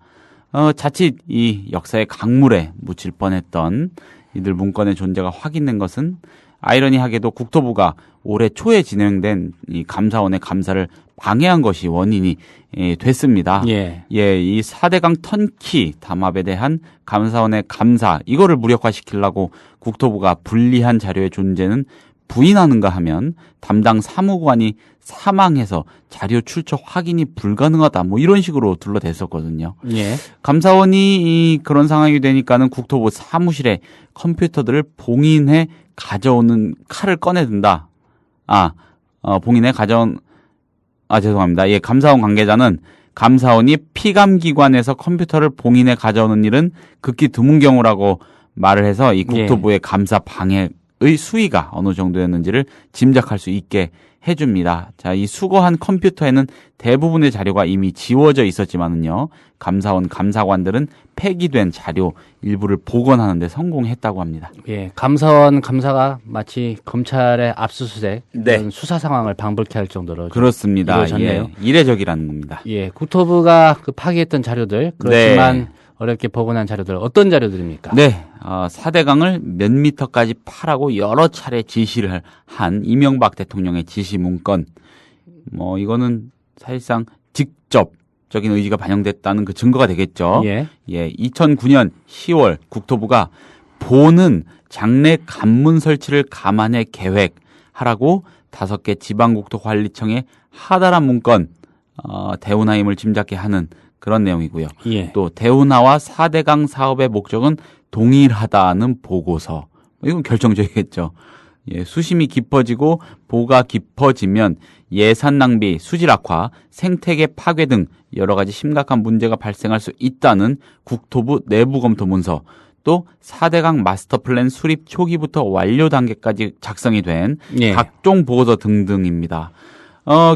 자칫 이 역사의 강물에 묻힐 뻔했던 이들 문건의 존재가 확인된 것은 아이러니하게도 국토부가 올해 초에 진행된 이 감사원의 감사를 방해한 것이 원인이 됐습니다. 예. 예, 이 4대강 턴키 담합에 대한 감사원의 감사, 이거를 무력화시키려고 국토부가 불리한 자료의 존재는 부인하는가 하면 담당 사무관이 사망해서 자료 출처 확인이 불가능하다, 뭐 이런 식으로 둘러댔었거든요. 예. 감사원이 그런 상황이 되니까는 국토부 사무실에 컴퓨터들을 봉인해 가져오는 칼을 꺼내든다. 죄송합니다. 예, 감사원 관계자는 감사원이 피감기관에서 컴퓨터를 봉인해 가져오는 일은 극히 드문 경우라고 말을 해서 이 국토부의 감사 방해의 수위가 어느 정도였는지를 짐작할 수 있게 해줍니다. 자, 이 수거한 컴퓨터에는 대부분의 자료가 이미 지워져 있었지만은요, 감사원 감사관들은 폐기된 자료 일부를 복원하는 데 성공했다고 합니다. 예, 감사원 감사가 마치 검찰의 압수수색 네. 이런 수사 상황을 방불케 할 정도로 그렇습니다. 이루어졌네요. 예, 이례적이라는 겁니다. 예, 국토부가 그 파기했던 자료들, 그렇지만 어렵게 복원한 자료들, 어떤 자료들입니까? 네, 4대강을 몇 미터까지 파라고 여러 차례 지시를 한 이명박 대통령의 지시 문건. 뭐 이거는 사실상 직접적인 의지가 반영됐다는 그 증거가 되겠죠. 예. 예, 2009년 10월 국토부가 보는 장래 관문 설치를 감안해 계획하라고 5개 지방국토관리청에 하달한 문건, 대운하임을 짐작케 하는 그런 내용이고요. 예. 또 대운하와 4대강 사업의 목적은 동일하다는 보고서. 이건 결정적이겠죠. 예, 수심이 깊어지고 보가 깊어지면 예산 낭비, 수질 악화, 생태계 파괴 등 여러 가지 심각한 문제가 발생할 수 있다는 국토부 내부 검토 문서, 또 4대강 마스터 플랜 수립 초기부터 완료 단계까지 작성이 된 예. 각종 보고서 등등입니다.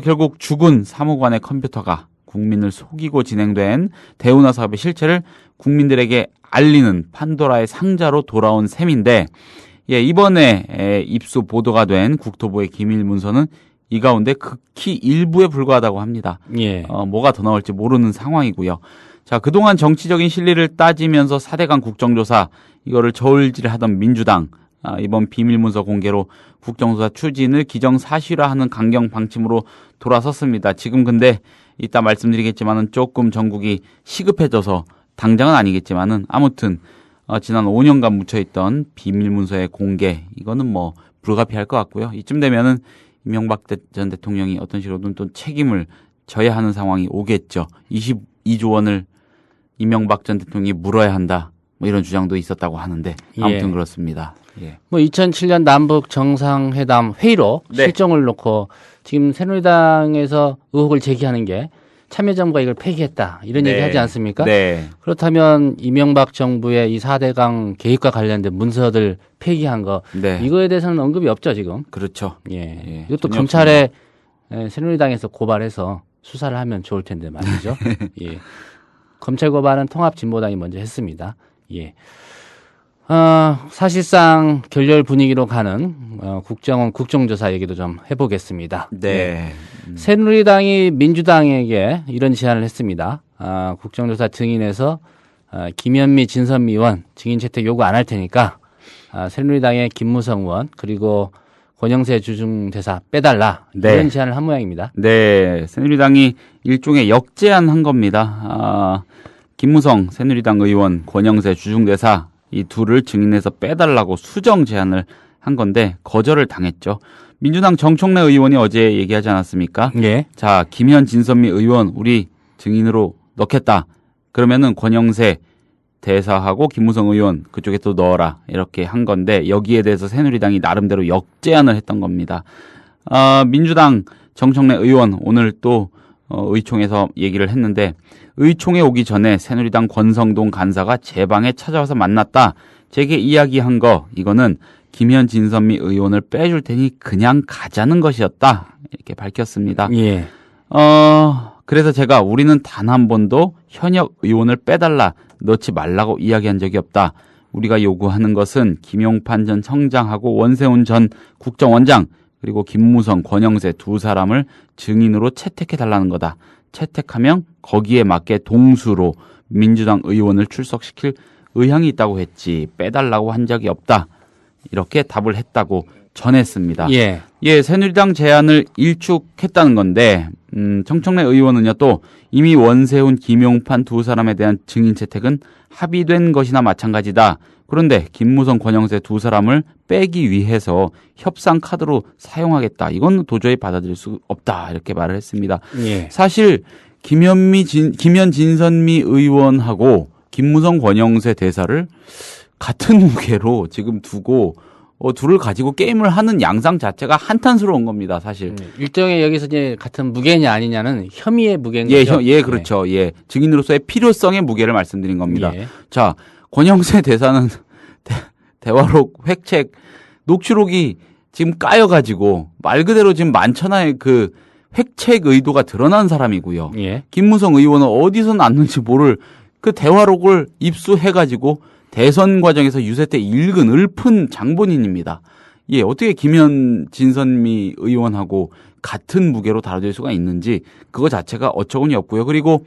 결국 죽은 사무관의 컴퓨터가 국민을 속이고 진행된 대운하 사업의 실체를 국민들에게 알리는 판도라의 상자로 돌아온 셈인데, 예, 이번에 입수 보도가 된 국토부의 기밀 문서는 이 가운데 극히 일부에 불과하다고 합니다. 예. 뭐가 더 나올지 모르는 상황이고요. 자, 그동안 정치적인 실리를 따지면서 4대강 국정조사 이거를 저울질하던 민주당, 이번 비밀문서 공개로 국정조사 추진을 기정사실화하는 강경 방침으로 돌아섰습니다. 지금 근데 이따 말씀드리겠지만은 조금 전국이 시급해져서 당장은 아니겠지만은 아무튼 지난 5년간 묻혀있던 비밀문서의 공개, 이거는 뭐 불가피할 것 같고요. 이쯤 되면은 이명박 전 대통령이 어떤 식으로든 또 책임을 져야 하는 상황이 오겠죠. 22조 원을 이명박 전 대통령이 물어야 한다, 뭐 이런 주장도 있었다고 하는데 아무튼 예. 그렇습니다. 예. 뭐 2007년 남북 정상회담 회의로 네. 실정을 놓고 지금 새누리당에서 의혹을 제기하는 게 참여정부가 이걸 폐기했다, 이런 얘기 하지 않습니까? 네. 그렇다면 이명박 정부의 이 4대강 계획과 관련된 문서들 폐기한 거, 네. 이거에 대해서는 언급이 없죠, 지금. 그렇죠. 예. 예, 이것도 전혀 검찰에 새누리당에서 고발해서 수사를 하면 좋을 텐데 말이죠. 예. 검찰 고발은 통합진보당이 먼저 했습니다. 예. 사실상 결렬 분위기로 가는 국정원 국정조사 얘기도 좀 해보겠습니다. 네. 예. 새누리당이 민주당에게 이런 제안을 했습니다. 국정조사 증인에서 김현미, 진선미 의원 증인 채택 요구 안 할 테니까 새누리당의 김무성 의원 그리고 권영세 주중대사 빼달라, 네. 이런 제안을 한 모양입니다. 네. 새누리당이 일종의 역제안한 겁니다. 김무성 새누리당 의원, 권영세 주중대사, 이 둘을 증인에서 빼달라고 수정 제안을 한 건데 거절을 당했죠. 민주당 정청래 의원이 어제 얘기하지 않았습니까? 예. 자, 김현 진선미 의원 우리 증인으로 넣겠다. 그러면은 권영세 대사하고 김무성 의원 그쪽에 또 넣어라 이렇게 한 건데 여기에 대해서 새누리당이 나름대로 역제안을 했던 겁니다. 민주당 정청래 의원 오늘 또 의총에서 얘기를 했는데 의총에 오기 전에 새누리당 권성동 간사가 제 방에 찾아와서 만났다. 제게 이야기한 거 이거는 김현 진선미 의원을 빼줄 테니 그냥 가자는 것이었다. 이렇게 밝혔습니다. 예. 그래서 제가 우리는 단 한 번도 현역 의원을 빼달라 넣지 말라고 이야기한 적이 없다. 우리가 요구하는 것은 김용판 전 청장하고 원세훈 전 국정원장 그리고 김무성, 권영세 두 사람을 증인으로 채택해달라는 거다. 채택하면 거기에 맞게 동수로 민주당 의원을 출석시킬 의향이 있다고 했지 빼달라고 한 적이 없다. 이렇게 답을 했다고 전했습니다. 예. 예, 새누리당 제안을 일축했다는 건데 정청래 의원은요 또 이미 원세훈, 김용판 두 사람에 대한 증인 채택은 합의된 것이나 마찬가지다. 그런데 김무성, 권영세 두 사람을 빼기 위해서 협상 카드로 사용하겠다. 이건 도저히 받아들일 수 없다. 이렇게 말을 했습니다. 예. 사실 김현 진선미 의원하고 김무성, 권영세 대사를 같은 무게로 지금 두고 둘을 가지고 게임을 하는 양상 자체가 한탄스러운 겁니다, 사실. 일종의 여기서 이제 같은 무게냐 아니냐는 혐의의 무게인 예, 거죠. 예, 그렇죠. 예. 증인으로서의 필요성의 무게를 말씀드린 겁니다. 예. 자, 권영세 대사는 대화록 획책 녹취록이 지금 까여가지고 말 그대로 지금 만천하의 그 획책 의도가 드러난 사람이고요. 예. 김무성 의원은 어디서 났는지 모를 그 대화록을 입수해가지고 대선 과정에서 유세 때 읽은 읊은 장본인입니다. 예, 어떻게 김현 진선미 의원하고 같은 무게로 다뤄질 수가 있는지 그거 자체가 어처구니 없고요. 그리고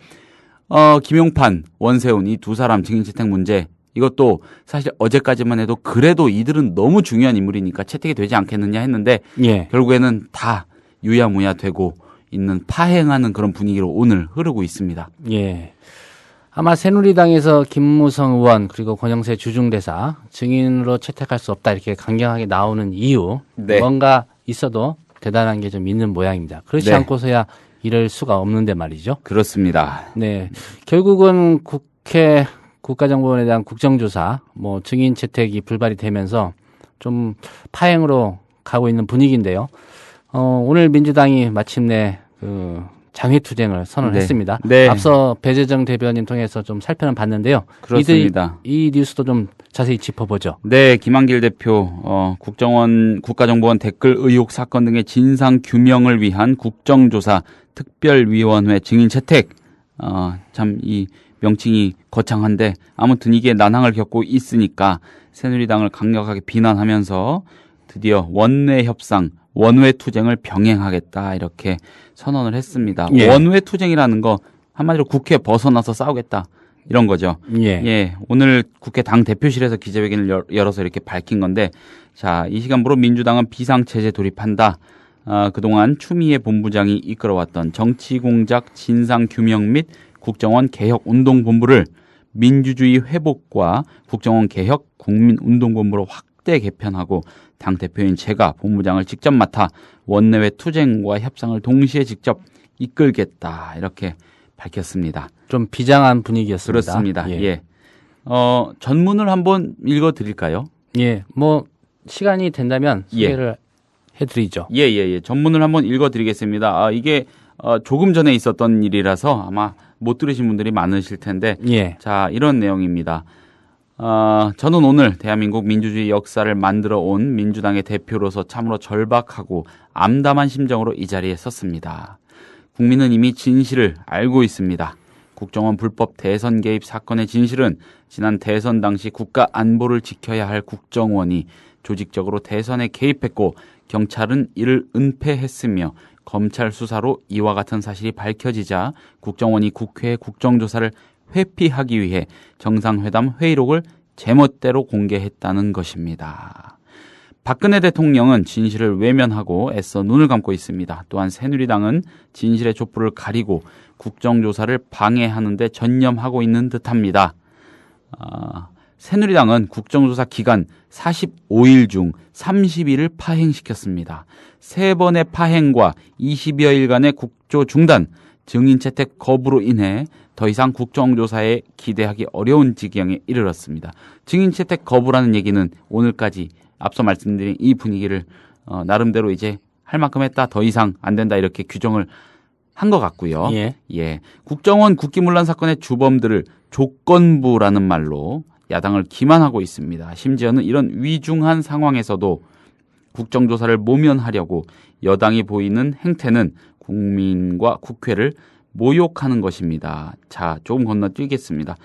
김용판, 원세훈 이 두 사람 증인 채택 문제 이것도 사실 어제까지만 해도 그래도 이들은 너무 중요한 인물이니까 채택이 되지 않겠느냐 했는데 예. 결국에는 다 유야무야 되고 있는 파행하는 그런 분위기로 오늘 흐르고 있습니다. 예. 아마 새누리당에서 김무성 의원 그리고 권영세 주중대사 증인으로 채택할 수 없다 이렇게 강경하게 나오는 이유 네. 뭔가 있어도 대단한 게 좀 있는 모양입니다. 그렇지 네. 않고서야 이럴 수가 없는데 말이죠. 그렇습니다. 네, 결국은 국회 국가정보원에 대한 국정조사 뭐 증인 채택이 불발이 되면서 좀 파행으로 가고 있는 분위기인데요. 오늘 민주당이 마침내 그 장외투쟁을 선언했습니다. 네. 네. 앞서 배재정 대변인 통해서 좀 살펴는 봤는데요. 그렇습니다. 이 뉴스도 좀 자세히 짚어보죠. 네, 김한길 대표, 국가정보원 댓글 의혹 사건 등의 진상 규명을 위한 국정조사 특별위원회 증인 채택. 참 이 명칭이 거창한데 아무튼 이게 난항을 겪고 있으니까 새누리당을 강력하게 비난하면서 드디어 원내 협상, 원외 투쟁을 병행하겠다 이렇게 선언을 했습니다. 예. 원외 투쟁이라는 거 한마디로 국회 벗어나서 싸우겠다 이런 거죠. 예. 예, 오늘 국회 당 대표실에서 기자회견을 열어서 이렇게 밝힌 건데, 자, 이 시간부로 민주당은 비상체제 돌입한다. 그동안 추미애 본부장이 이끌어왔던 정치공작 진상규명 및 국정원 개혁운동본부를 민주주의 회복과 국정원 개혁 국민운동본부로 확대 개편하고 당대표인 제가 본부장을 직접 맡아 원내외 투쟁과 협상을 동시에 직접 이끌겠다 이렇게 밝혔습니다. 좀 비장한 분위기였습니다. 그렇습니다. 예. 예. 전문을 한번 읽어드릴까요? 예, 뭐 시간이 된다면 소개를 해드리죠. 예. 전문을 한번 읽어드리겠습니다. 이게 조금 전에 있었던 일이라서 아마 못 들으신 분들이 많으실 텐데, 예. 자, 이런 내용입니다. 저는 오늘 대한민국 민주주의 역사를 만들어 온 민주당의 대표로서 참으로 절박하고 암담한 심정으로 이 자리에 섰습니다. 국민은 이미 진실을 알고 있습니다. 국정원 불법 대선 개입 사건의 진실은 지난 대선 당시 국가 안보를 지켜야 할 국정원이 조직적으로 대선에 개입했고 경찰은 이를 은폐했으며 검찰 수사로 이와 같은 사실이 밝혀지자 국정원이 국회의 국정조사를 회피하기 위해 정상회담 회의록을 제멋대로 공개했다는 것입니다. 박근혜 대통령은 진실을 외면하고 애써 눈을 감고 있습니다. 또한 새누리당은 진실의 촛불을 가리고 국정조사를 방해하는 데 전념하고 있는 듯합니다. 새누리당은 국정조사 기간 45일 중 30일을 파행시켰습니다. 3번의 파행과 20여일간의 국조 중단, 증인 채택 거부로 인해 더 이상 국정조사에 기대하기 어려운 지경에 이르렀습니다. 증인 채택 거부라는 얘기는 오늘까지 앞서 말씀드린 이 분위기를 나름대로 이제 할 만큼 했다, 더 이상 안 된다 이렇게 규정을 한 것 같고요. 예. 국정원 국기문란 사건의 주범들을 조건부라는 말로 야당을 기만하고 있습니다. 심지어는 이런 위중한 상황에서도 국정조사를 모면하려고 여당이 보이는 행태는 국민과 국회를 모욕하는 것입니다. 자, 조금 건너뛰겠습니다.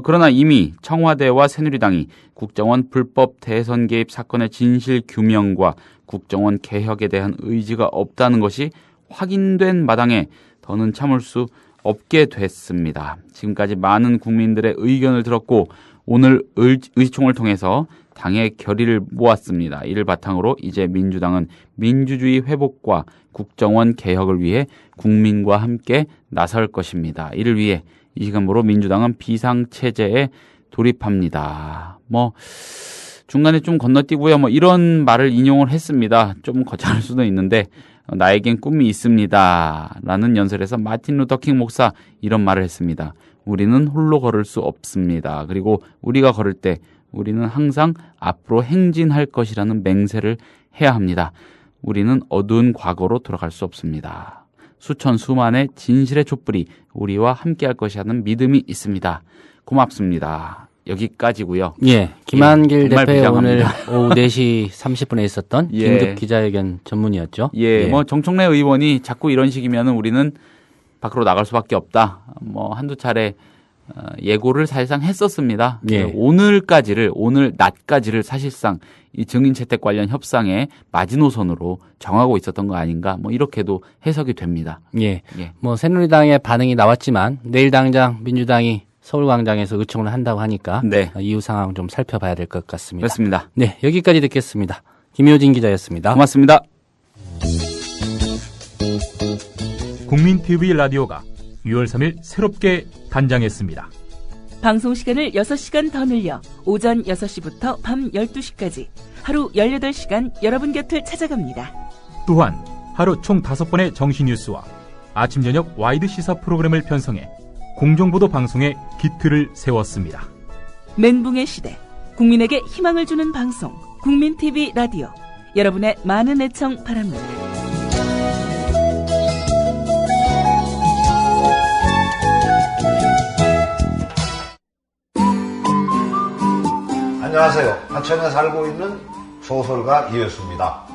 그러나 이미 청와대와 새누리당이 국정원 불법 대선 개입 사건의 진실 규명과 국정원 개혁에 대한 의지가 없다는 것이 확인된 마당에 더는 참을 수 없게 됐습니다. 지금까지 많은 국민들의 의견을 들었고 오늘 의총을 통해서 당의 결의를 모았습니다. 이를 바탕으로 이제 민주당은 민주주의 회복과 국정원 개혁을 위해 국민과 함께 나설 것입니다. 이를 위해 이 시간으로 민주당은 비상체제에 돌입합니다. 중간에 좀 건너뛰고요. 이런 말을 인용을 했습니다. 좀 거창할 수도 있는데 나에겐 꿈이 있습니다. 라는 연설에서 마틴 루터킹 목사 이런 말을 했습니다. 우리는 홀로 걸을 수 없습니다. 그리고 우리가 걸을 때 우리는 항상 앞으로 행진할 것이라는 맹세를 해야 합니다. 우리는 어두운 과거로 돌아갈 수 없습니다. 수천 수만의 진실의 촛불이 우리와 함께할 것이라는 믿음이 있습니다. 고맙습니다. 여기까지고요. 예, 김한길 정말 대표의 오늘 비장합니다. 오후 4시 30분에 있었던 긴급 기자회견 전문이었죠. 정청래 의원이 자꾸 이런 식이면 우리는 밖으로 나갈 수밖에 없다. 한두 차례 예고를 사실상 했었습니다. 오늘 낮까지를 사실상 이 증인 채택 관련 협상의 마지노선으로 정하고 있었던 거 아닌가, 이렇게도 해석이 됩니다. 새누리당의 반응이 나왔지만 내일 당장 민주당이 서울광장에서 의총을 한다고 하니까 이후 상황 좀 살펴봐야 될 것 같습니다. 그렇습니다. 네, 여기까지 듣겠습니다. 김효진 기자였습니다. 고맙습니다. 국민TV 라디오가 6월 3일 새롭게 단장했습니다. 방송 시간을 6시간 더 늘려 오전 6시부터 밤 12시까지 하루 18시간 여러분 곁을 찾아갑니다. 또한 하루 총 5번의 정시 뉴스와 아침 저녁 와이드 시사 프로그램을 편성해 공정보도 방송에 기틀을 세웠습니다. 멘붕의 시대, 국민에게 희망을 주는 방송 국민TV 라디오, 여러분의 많은 애청 바랍니다. 안녕하세요. 하천에 살고 있는 소설가 이효수입니다.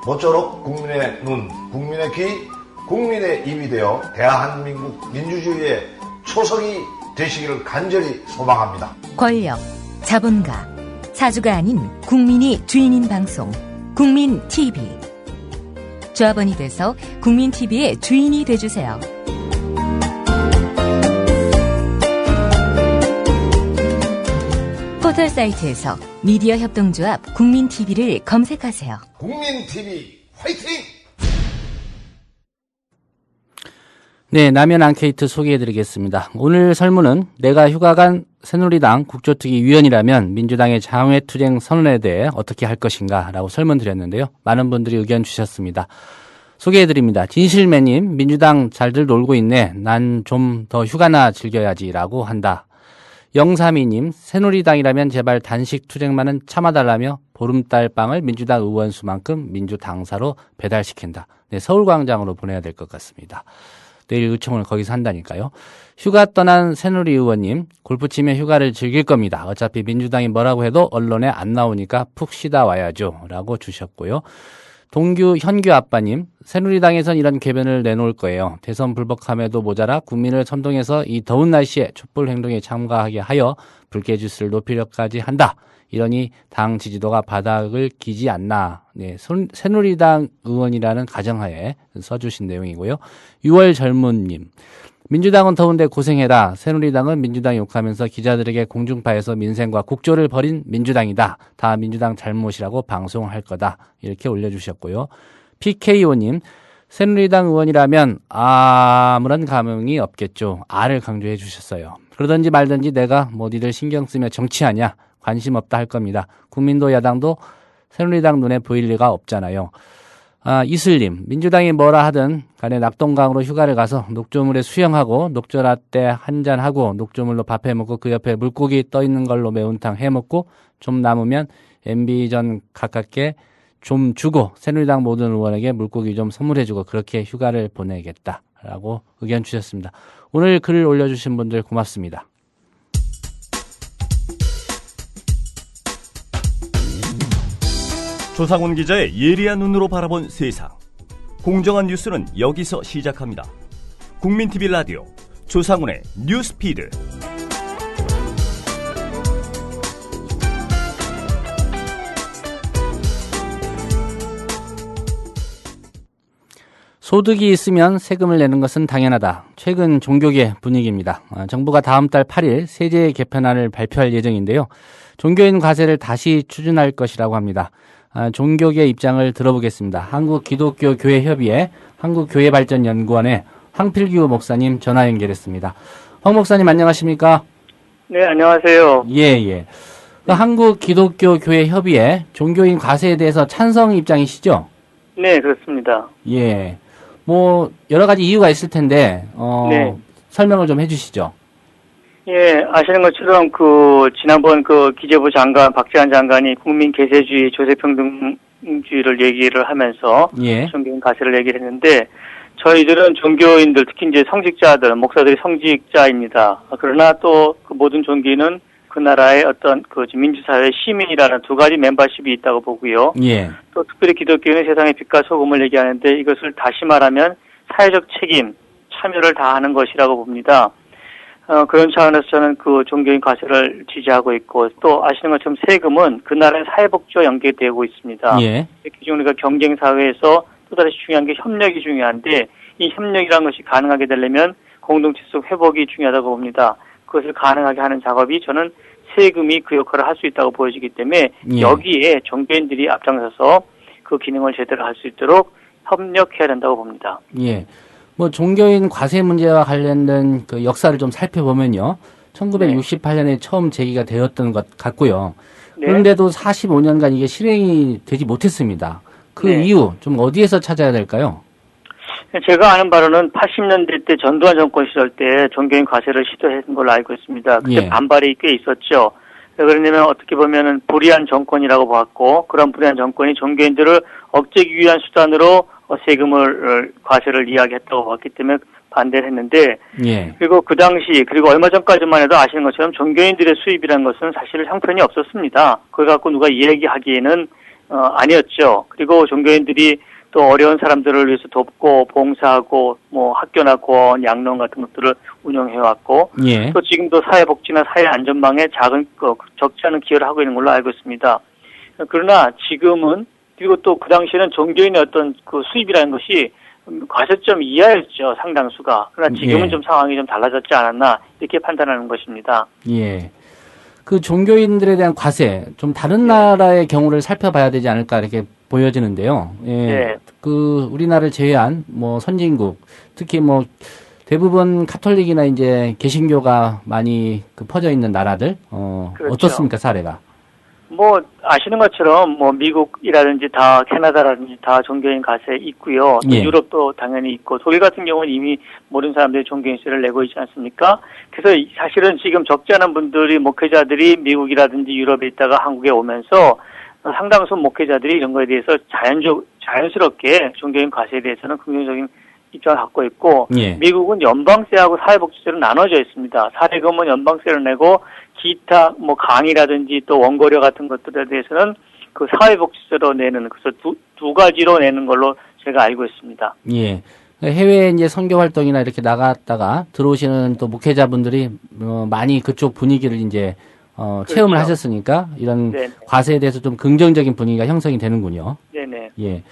모쪼록 국민의 눈, 국민의 귀, 국민의 입이 되어 대한민국 민주주의의 초석이 되시기를 간절히 소망합니다. 권력, 자본가, 사주가 아닌 국민이 주인인 방송 국민TV. 조합원이 돼서 국민TV의 주인이 돼주세요. 포털 사이트에서 미디어 협동조합 국민TV를 검색하세요. 국민TV 화이팅! 네, 남현 앙케이트 소개해드리겠습니다. 오늘 설문은 내가 휴가 간 새누리당 국조특위 위원이라면 민주당의 장외투쟁 선언에 대해 어떻게 할 것인가 라고 설문 드렸는데요. 많은 분들이 의견 주셨습니다. 소개해드립니다. 진실매님, 민주당 잘들 놀고 있네. 난 좀 더 휴가나 즐겨야지 라고 한다. 032님, 새누리당이라면 제발 단식 투쟁만은 참아달라며 보름달 빵을 민주당 의원 수만큼 민주당사로 배달시킨다. 네, 서울광장으로 보내야 될 것 같습니다. 내일 의총을 거기서 한다니까요. 휴가 떠난 새누리 의원님, 골프 치며 휴가를 즐길 겁니다. 어차피 민주당이 뭐라고 해도 언론에 안 나오니까 푹 쉬다 와야죠. 라고 주셨고요. 동규 현규 아빠님, 새누리당에선 이런 궤변을 내놓을 거예요. 대선 불복함에도 모자라 국민을 선동해서 이 더운 날씨에 촛불 행동에 참가하게 하여 불쾌지수를 높이려까지 한다. 이러니 당 지지도가 바닥을 기지 않나. 네, 새누리당 의원이라는 가정하에 써주신 내용이고요. 6월 젊은님, 민주당은 더운데 고생해라. 새누리당은 민주당 욕하면서 기자들에게 공중파에서 민생과 국조를 벌인 민주당이다. 다 민주당 잘못이라고 방송할 거다. 이렇게 올려주셨고요. PKO님, 새누리당 의원이라면 아무런 감흥이 없겠죠. 아를 강조해 주셨어요. 그러든지 말든지 내가 뭐 니들 신경 쓰며 정치하냐, 관심 없다 할 겁니다. 국민도 야당도 새누리당 눈에 보일 리가 없잖아요. 이슬님, 민주당이 뭐라 하든 간에 낙동강으로 휴가를 가서 녹조물에 수영하고 녹조라떼 한잔하고 녹조물로 밥 해먹고 그 옆에 물고기 떠있는 걸로 매운탕 해먹고 좀 남으면 MB전 가깝게 좀 주고 새누리당 모든 의원에게 물고기 좀 선물해주고 그렇게 휴가를 보내겠다라고 의견 주셨습니다. 오늘 글을 올려주신 분들 고맙습니다. 조상훈 기자의 예리한 눈으로 바라본 세상. 공정한 뉴스는 여기서 시작합니다. 국민TV 라디오 조상훈의 뉴스피드. 소득이 있으면 세금을 내는 것은 당연하다. 최근 종교계 분위기입니다. 정부가 다음 달 8일 세제 개편안을 발표할 예정인데요. 종교인 과세를 다시 추진할 것이라고 합니다. 종교계 입장을 들어보겠습니다. 한국기독교교회협의회 한국교회발전연구원의 황필규 목사님 전화 연결했습니다. 황 목사님 안녕하십니까? 네, 안녕하세요. 예. 한국기독교교회협의회 종교인 과세에 대해서 찬성 입장이시죠? 네, 그렇습니다. 예. 뭐 여러 가지 이유가 있을 텐데 네. 설명을 좀 해주시죠. 예, 아시는 것처럼 지난번 기재부 장관 박지원 장관이 국민 계세주의, 조세평등주의를 얘기를 하면서 예. 종교인 과세를 얘기를 했는데 저희들은 종교인들 특히 이제 성직자들, 목사들이 성직자입니다. 그러나 또 그 모든 종교인은 그 나라의 어떤 민주사회의 시민이라는 두 가지 멤버십이 있다고 보고요. 예. 또 특별히 기독교인은 세상의 빛과 소금을 얘기하는데 이것을 다시 말하면 사회적 책임, 참여를 다하는 것이라고 봅니다. 그런 차원에서 저는 종교인 과세를 지지하고 있고 또 아시는 것처럼 세금은 그 나라의 사회복지와 연계되고 있습니다. 예. 특히 우리가 경쟁 사회에서 또 다시 중요한 게 협력이 중요한데 이 협력이라는 것이 가능하게 되려면 공동체 속 회복이 중요하다고 봅니다. 그것을 가능하게 하는 작업이 저는 세금이 그 역할을 할 수 있다고 보여지기 때문에 예. 여기에 종교인들이 앞장서서 그 기능을 제대로 할 수 있도록 협력해야 된다고 봅니다. 예. 뭐 종교인 과세 문제와 관련된 그 역사를 좀 살펴보면요. 1968년에 처음 제기가 되었던 것 같고요. 네. 그런데도 45년간 이게 실행이 되지 못했습니다. 그 네. 이유 좀 어디에서 찾아야 될까요? 제가 아는 바로는 80년대 때 전두환 정권 시절 때 종교인 과세를 시도했던 걸로 알고 있습니다. 그때 예. 반발이 꽤 있었죠. 왜 그러냐면 어떻게 보면은 불의한 정권이라고 봤고 그런 불의한 정권이 종교인들을 억제하기 위한 수단으로 세금을 과세를 이야기했다고 봤기 때문에 반대를 했는데 예. 그리고 그 당시 그리고 얼마 전까지만 해도 아시는 것처럼 종교인들의 수입이라는 것은 사실 형편이 없었습니다. 그걸 갖고 누가 이야기하기에는 아니었죠. 그리고 종교인들이 또 어려운 사람들을 위해서 돕고 봉사하고 뭐 학교나 공원, 양로원 같은 것들을 운영해왔고 예. 또 지금도 사회복지나 사회안전망에 적지 않은 기여를 하고 있는 걸로 알고 있습니다. 그러나 지금은 그리고 또 그 당시에는 종교인의 어떤 수입이라는 것이 과세점 이하였죠, 상당수가. 그러나 지금은 예. 좀 상황이 좀 달라졌지 않았나 이렇게 판단하는 것입니다. 예. 그 종교인들에 대한 과세 좀 다른 나라의 경우를 살펴봐야 되지 않을까 이렇게 보여지는데요. 예. 네. 우리나라를 제외한 뭐 선진국 특히 뭐 대부분 카톨릭이나 이제 개신교가 많이 퍼져 있는 나라들 그렇죠. 어떻습니까 사례가? 뭐 아시는 것처럼 뭐 미국이라든지 다 캐나다라든지 다 종교인 과세 있고요. 또 예. 유럽도 당연히 있고 독일 같은 경우는 이미 모든 사람들이 종교인세를 내고 있지 않습니까? 그래서 사실은 지금 적지 않은 분들이 목회자들이 미국이라든지 유럽에 있다가 한국에 오면서 상당수 목회자들이 이런 거에 대해서 자연스럽게 종교인 과세에 대해서는 긍정적인 입장을 갖고 있고 예. 미국은 연방세하고 사회복지세로 나눠져 있습니다. 사례금은 연방세를 내고 기타 뭐 강의라든지 또 원고료 같은 것들에 대해서는 그 사회복지세로 내는 그래서 두 가지로 내는 걸로 제가 알고 있습니다. 예. 해외에 이제 선교 활동이나 이렇게 나갔다가 들어오시는 또 목회자분들이 많이 그쪽 분위기를 이제 체험을 그렇죠. 하셨으니까 이런 네. 과세에 대해서 좀 긍정적인 분위기가 형성이 되는군요. 네네. 예.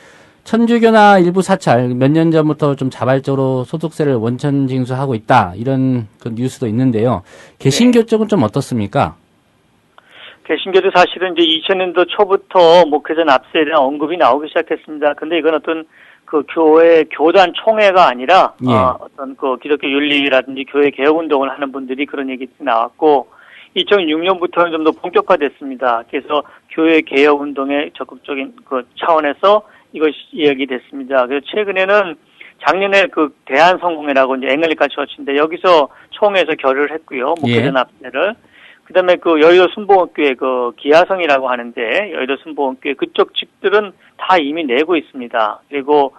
천주교나 일부 사찰 몇 년 전부터 좀 자발적으로 소득세를 원천 징수하고 있다 이런 그 뉴스도 있는데요. 개신교 네. 쪽은 좀 어떻습니까? 개신교도 사실은 이제 2000년도 초부터 목회자 납세에 대한 언급이 나오기 시작했습니다. 근데 이건 어떤 그 교회 교단 총회가 아니라 예. 어떤 그 기독교 윤리라든지 교회 개혁 운동을 하는 분들이 그런 얘기 나왔고 2006년부터는 좀 더 본격화됐습니다. 그래서 교회 개혁 운동의 적극적인 그 차원에서 이것이 이야기됐습니다. 그래서 최근에는 작년에 그 대한성공회라고 이제 앵글리칸 처치인데 여기서 총회에서 결의를 했고요. 목회자 납세를. 그다음에 그 여의도 순복음교회 그 기하성이라고 하는데 여의도 순복음교회 그쪽 측들은 다 이미 내고 있습니다. 그리고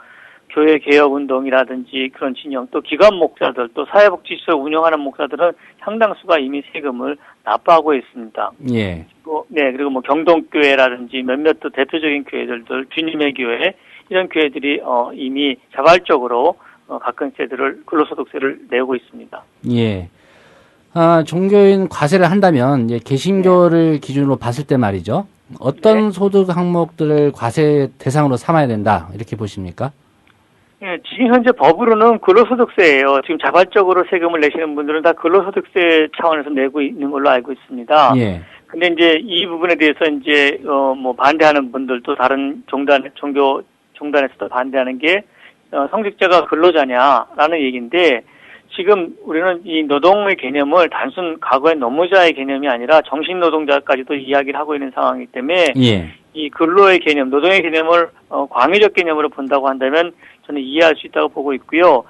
교회 개혁 운동이라든지 그런 진영 또 기관 목사들 또 사회복지시설 운영하는 목사들은 상당수가 이미 세금을 납부하고 있습니다. 예. 그리고 뭐 경동교회라든지 몇몇 또 대표적인 교회들도 주님의 교회 이런 교회들이 이미 자발적으로 각근세들을 근로소득세를 내고 있습니다. 예. 종교인 과세를 한다면 이제 개신교를 기준으로 봤을 때 말이죠. 어떤 소득 항목들을 과세 대상으로 삼아야 된다 이렇게 보십니까? 예, 지금 현재 법으로는 근로소득세예요. 지금 자발적으로 세금을 내시는 분들은 다 근로소득세 차원에서 내고 있는 걸로 알고 있습니다. 예. 근데 이제 이 부분에 대해서 이제 뭐 반대하는 분들도 다른 종교 종단에서도 반대하는 게 성직자가 근로자냐라는 얘기인데 지금 우리는 이 노동의 개념을 단순 과거의 노무자의 개념이 아니라 정신노동자까지도 이야기를 하고 있는 상황이기 때문에 이 근로의 개념, 노동의 개념을 광의적 개념으로 본다고 한다면 저는 이해할 수 있다고 보고 있고요.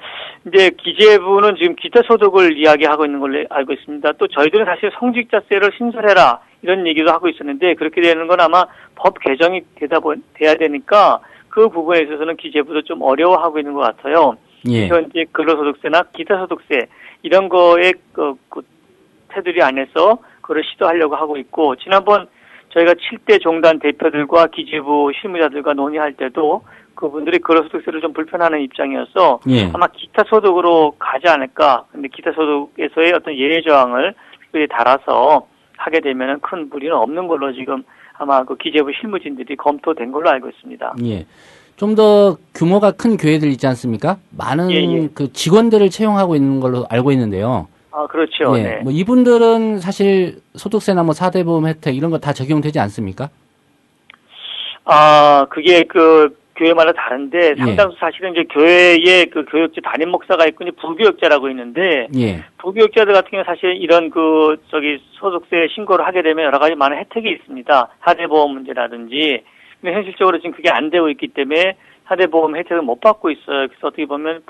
이제 기재부는 지금 기타 소득을 이야기하고 있는 걸로 알고 있습니다. 또 저희들은 사실 성직자세를 신설해라 이런 얘기도 하고 있었는데 그렇게 되는 건 아마 법 개정이 돼야 되니까 그 부분에 있어서는 기재부도 좀 어려워하고 있는 것 같아요. 현재 근로소득세나 기타 소득세 이런 거에 그 테두리 안에서 그걸 시도하려고 하고 있고 지난번 저희가 7대 종단 대표들과 기재부 실무자들과 논의할 때도 그분들이 근로소득세를 좀 불편하는 입장이어서 아마 기타 소득으로 가지 않을까. 근데 기타 소득에서의 어떤 예외 조항을 특별히 달아서 하게 되면은 큰 무리는 없는 걸로 지금 아마 그 기재부 실무진들이 검토된 걸로 알고 있습니다. 예. 좀 더 규모가 큰 교회들 있지 않습니까? 많은 그 직원들을 채용하고 있는 걸로 알고 있는데요. 그렇죠. 예. 뭐 이분들은 사실 소득세나 뭐 4대 보험 혜택 이런 거 다 적용되지 않습니까? 그게 그 교회마다 다른데 상당수 사실은 이제 교회에 그 교역자 담임 목사가 있고 이제 부교역자라고 있는데 부교역자들 같은 경우 사실 이런 그 소득세 신고를 하게 되면 여러 가지 많은 혜택이 있습니다. 4대 보험 문제라든지 근데 현실적으로 지금 그게 안 되고 있기 때문에 4대 보험 혜택을 못 받고 있어요. 그래서 어떻게 보면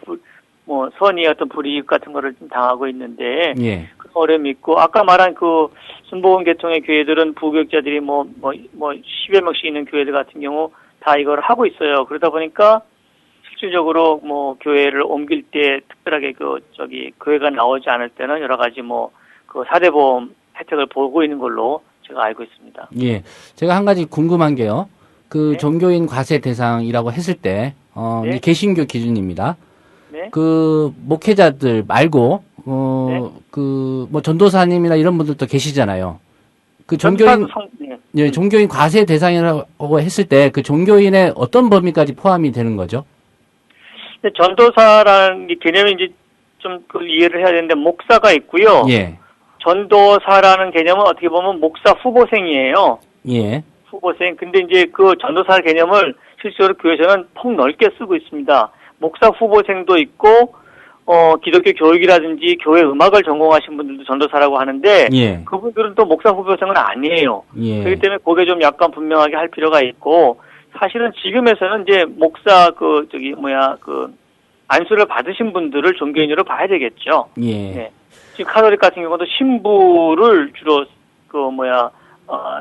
선의 어떤 불이익 같은 거를 좀 당하고 있는데 그런 어려움이 있고 아까 말한 그 순복음 계통의 교회들은 부교역자들이 10여 명씩 있는 교회들 같은 경우 다 이걸 하고 있어요. 그러다 보니까 실질적으로 뭐 교회를 옮길 때 특별하게 교회가 나오지 않을 때는 여러 가지 그 4대 보험 혜택을 보고 있는 걸로 제가 알고 있습니다. 예. 제가 한 가지 궁금한 게요. 그 종교인 과세 대상이라고 했을 때 개신교 기준입니다. 그 목회자들 말고 그 뭐 전도사님이나 이런 분들도 계시잖아요. 그 종교인 종교인 과세 대상이라고 했을 때 그 종교인의 어떤 범위까지 포함이 되는 거죠? 전도사라는 개념이 이제 좀 그 이해를 해야 되는데 목사가 있고요. 전도사라는 개념은 어떻게 보면 목사 후보생이에요. 후보생. 근데 이제 그 전도사 개념을 실제로 교회에서는 폭넓게 쓰고 있습니다. 목사 후보생도 있고 기독교 교육이라든지 교회 음악을 전공하신 분들도 전도사라고 하는데 그분들은 또 목사 후보생은 아니에요. 그렇기 때문에 그게 좀 약간 분명하게 할 필요가 있고 사실은 지금에서는 이제 목사 안수를 받으신 분들을 종교인으로 봐야 되겠죠. 지금 카톨릭 같은 경우도 신부를 주로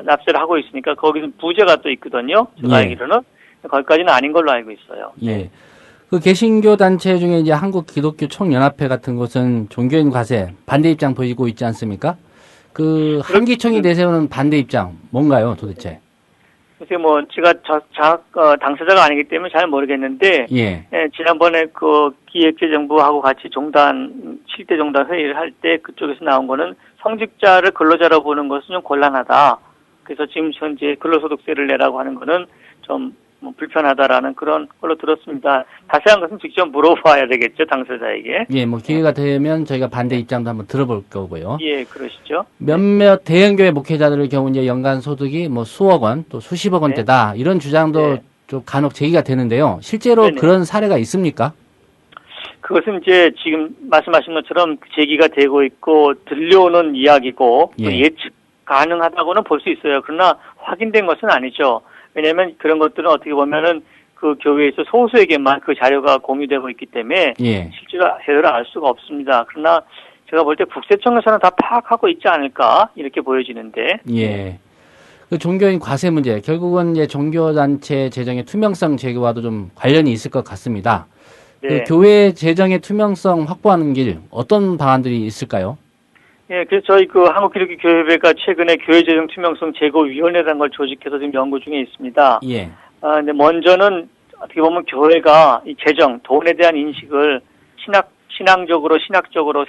납세를 하고 있으니까 거기는 부제가 또 있거든요. 제가 알기로는 거기까지는 아닌 걸로 알고 있어요. 그 개신교 단체 중에 이제 한국 기독교 총연합회 같은 곳은 종교인 과세 반대 입장 보이고 있지 않습니까? 그 한기총이 내세우는 반대 입장 뭔가요, 도대체? 글쎄 제가 당사자가 아니기 때문에 잘 모르겠는데 지난번에 그 기획재정부하고 같이 7대 종단 회의를 할 때 그쪽에서 나온 거는 성직자를 근로자로 보는 것은 좀 곤란하다. 그래서 지금 현재 근로소득세를 내라고 하는 거는 좀 불편하다라는 그런 걸로 들었습니다. 자세한 것은 직접 물어봐야 되겠죠, 당사자에게. 기회가 되면 저희가 반대 입장도 한번 들어볼 거고요. 그러시죠. 몇몇 대형교회 목회자들의 경우 이제 연간 소득이 수억 원, 또 수십억 원대다. 이런 주장도 좀 간혹 제기가 되는데요. 실제로 네네. 그런 사례가 있습니까? 그것은 이제 지금 말씀하신 것처럼 제기가 되고 있고 들려오는 이야기고 또 예. 예측 가능하다고는 볼 수 있어요. 그러나 확인된 것은 아니죠. 왜냐하면 그런 것들은 어떻게 보면은 그 교회에서 소수에게만 그 자료가 공유되고 있기 때문에 예. 실제로 제대로 알 수가 없습니다. 그러나 제가 볼 때 국세청에서는 다 파악하고 있지 않을까 이렇게 보여지는데. 예. 그 종교인 과세 문제, 결국은 이제 종교단체 재정의 투명성 제고와도 좀 관련이 있을 것 같습니다. 네. 그 교회 재정의 투명성 확보하는 길, 어떤 방안들이 있을까요? 예, 그래서 저희 그 한국기독교교회가 최근에 교회재정 투명성 제고위원회라는 걸 조직해서 지금 연구 중에 있습니다. 예. 근데 먼저는 어떻게 보면 교회가 이 재정, 돈에 대한 인식을 신학적으로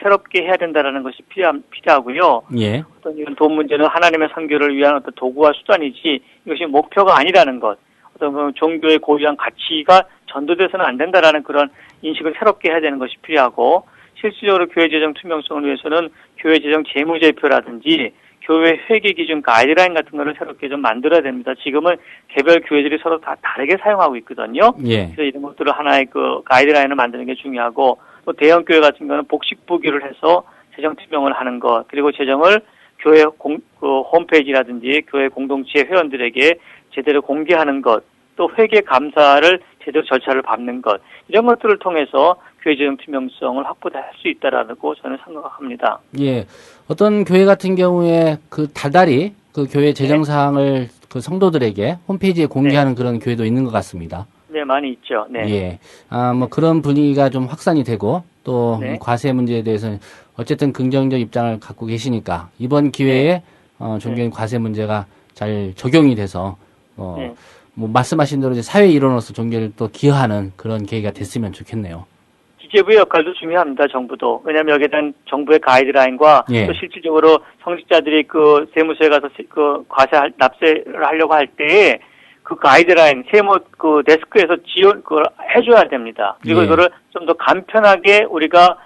새롭게 해야 된다라는 것이 필요하고요. 예. 어떤 이런 돈 문제는 하나님의 선교를 위한 어떤 도구와 수단이지 이것이 목표가 아니라는 것. 어떤 그 종교의 고유한 가치가 전도돼서는 안 된다라는 그런 인식을 새롭게 해야 되는 것이 필요하고 실질적으로 교회 재정 투명성을 위해서는 교회 재정 재무제표라든지 교회 회계 기준 가이드라인 같은 거를 새롭게 좀 만들어야 됩니다. 지금은 개별 교회들이 서로 다 다르게 사용하고 있거든요. 예. 그래서 이런 것들을 하나의 그 가이드라인을 만드는 게 중요하고 또 대형 교회 같은 경우는 복식부기를 해서 재정 투명을 하는 것 그리고 재정을 교회 홈페이지라든지 교회 공동체 회원들에게 제대로 공개하는 것 또 회계 감사를 제대로 절차를 밟는 것 이런 것들을 통해서 교회 재정 투명성을 확보할 수 있다라고 저는 생각합니다. 예. 어떤 교회 같은 경우에 그 달달이 그 교회 재정 사항을 그 성도들에게 홈페이지에 공개하는 그런 교회도 있는 것 같습니다. 네, 많이 있죠. 네. 예. 뭐 그런 분위기가 좀 확산이 되고 또 네. 과세 문제에 대해서는 어쨌든 긍정적 입장을 갖고 계시니까 이번 기회에 종교인 과세 문제가 잘 적용이 돼서 네. 뭐 말씀하신 대로 이제 사회 일원으로서 종교를 또 기여하는 그런 계기가 됐으면 좋겠네요. 기재부의 역할도 중요합니다. 정부도. 왜냐하면 여기에 대한 정부의 가이드라인과 예. 또 실질적으로 성직자들이 그 세무서에 가서 그 과세 납세를 하려고 할 때에 그 가이드라인 세무 그 데스크에서 그걸 해줘야 됩니다. 그리고 예. 이거를 좀 더 간편하게 우리가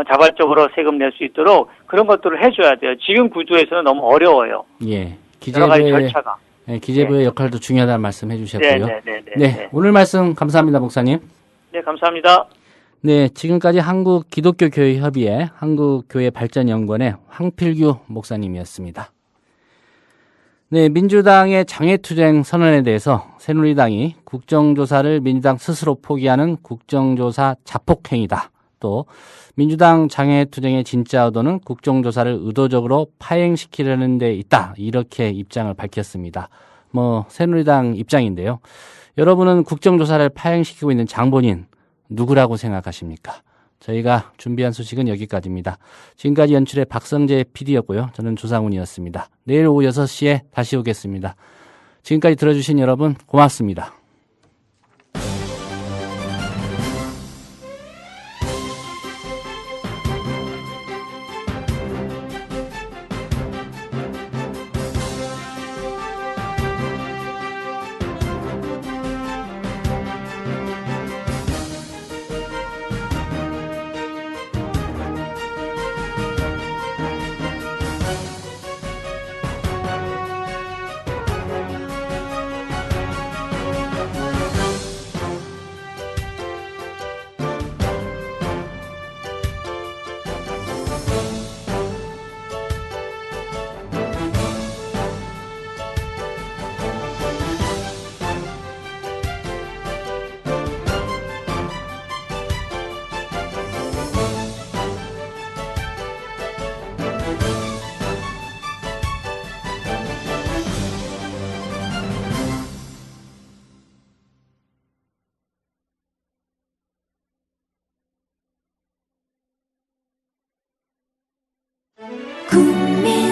자발적으로 세금 낼 수 있도록 그런 것들을 해줘야 돼요. 지금 구조에서는 너무 어려워요. 예. 여러 가지 절차가. 네, 기재부의 역할도 중요하다는 말씀 해주셨고요. 네. 오늘 말씀 감사합니다, 목사님. 네, 감사합니다. 네, 지금까지 한국기독교교회협의회 한국교회발전연구원의 황필규 목사님이었습니다. 네, 민주당의 장외투쟁 선언에 대해서 새누리당이 국정조사를 민주당 스스로 포기하는 국정조사 자폭행위다. 또 민주당 장외투쟁의 진짜 의도는 국정조사를 의도적으로 파행시키려는 데 있다. 이렇게 입장을 밝혔습니다. 새누리당 입장인데요. 여러분은 국정조사를 파행시키고 있는 장본인 누구라고 생각하십니까? 저희가 준비한 소식은 여기까지입니다. 지금까지 연출의 박성재 PD였고요. 저는 조상훈이었습니다. 내일 오후 6시에 다시 오겠습니다. 지금까지 들어주신 여러분 고맙습니다. 국민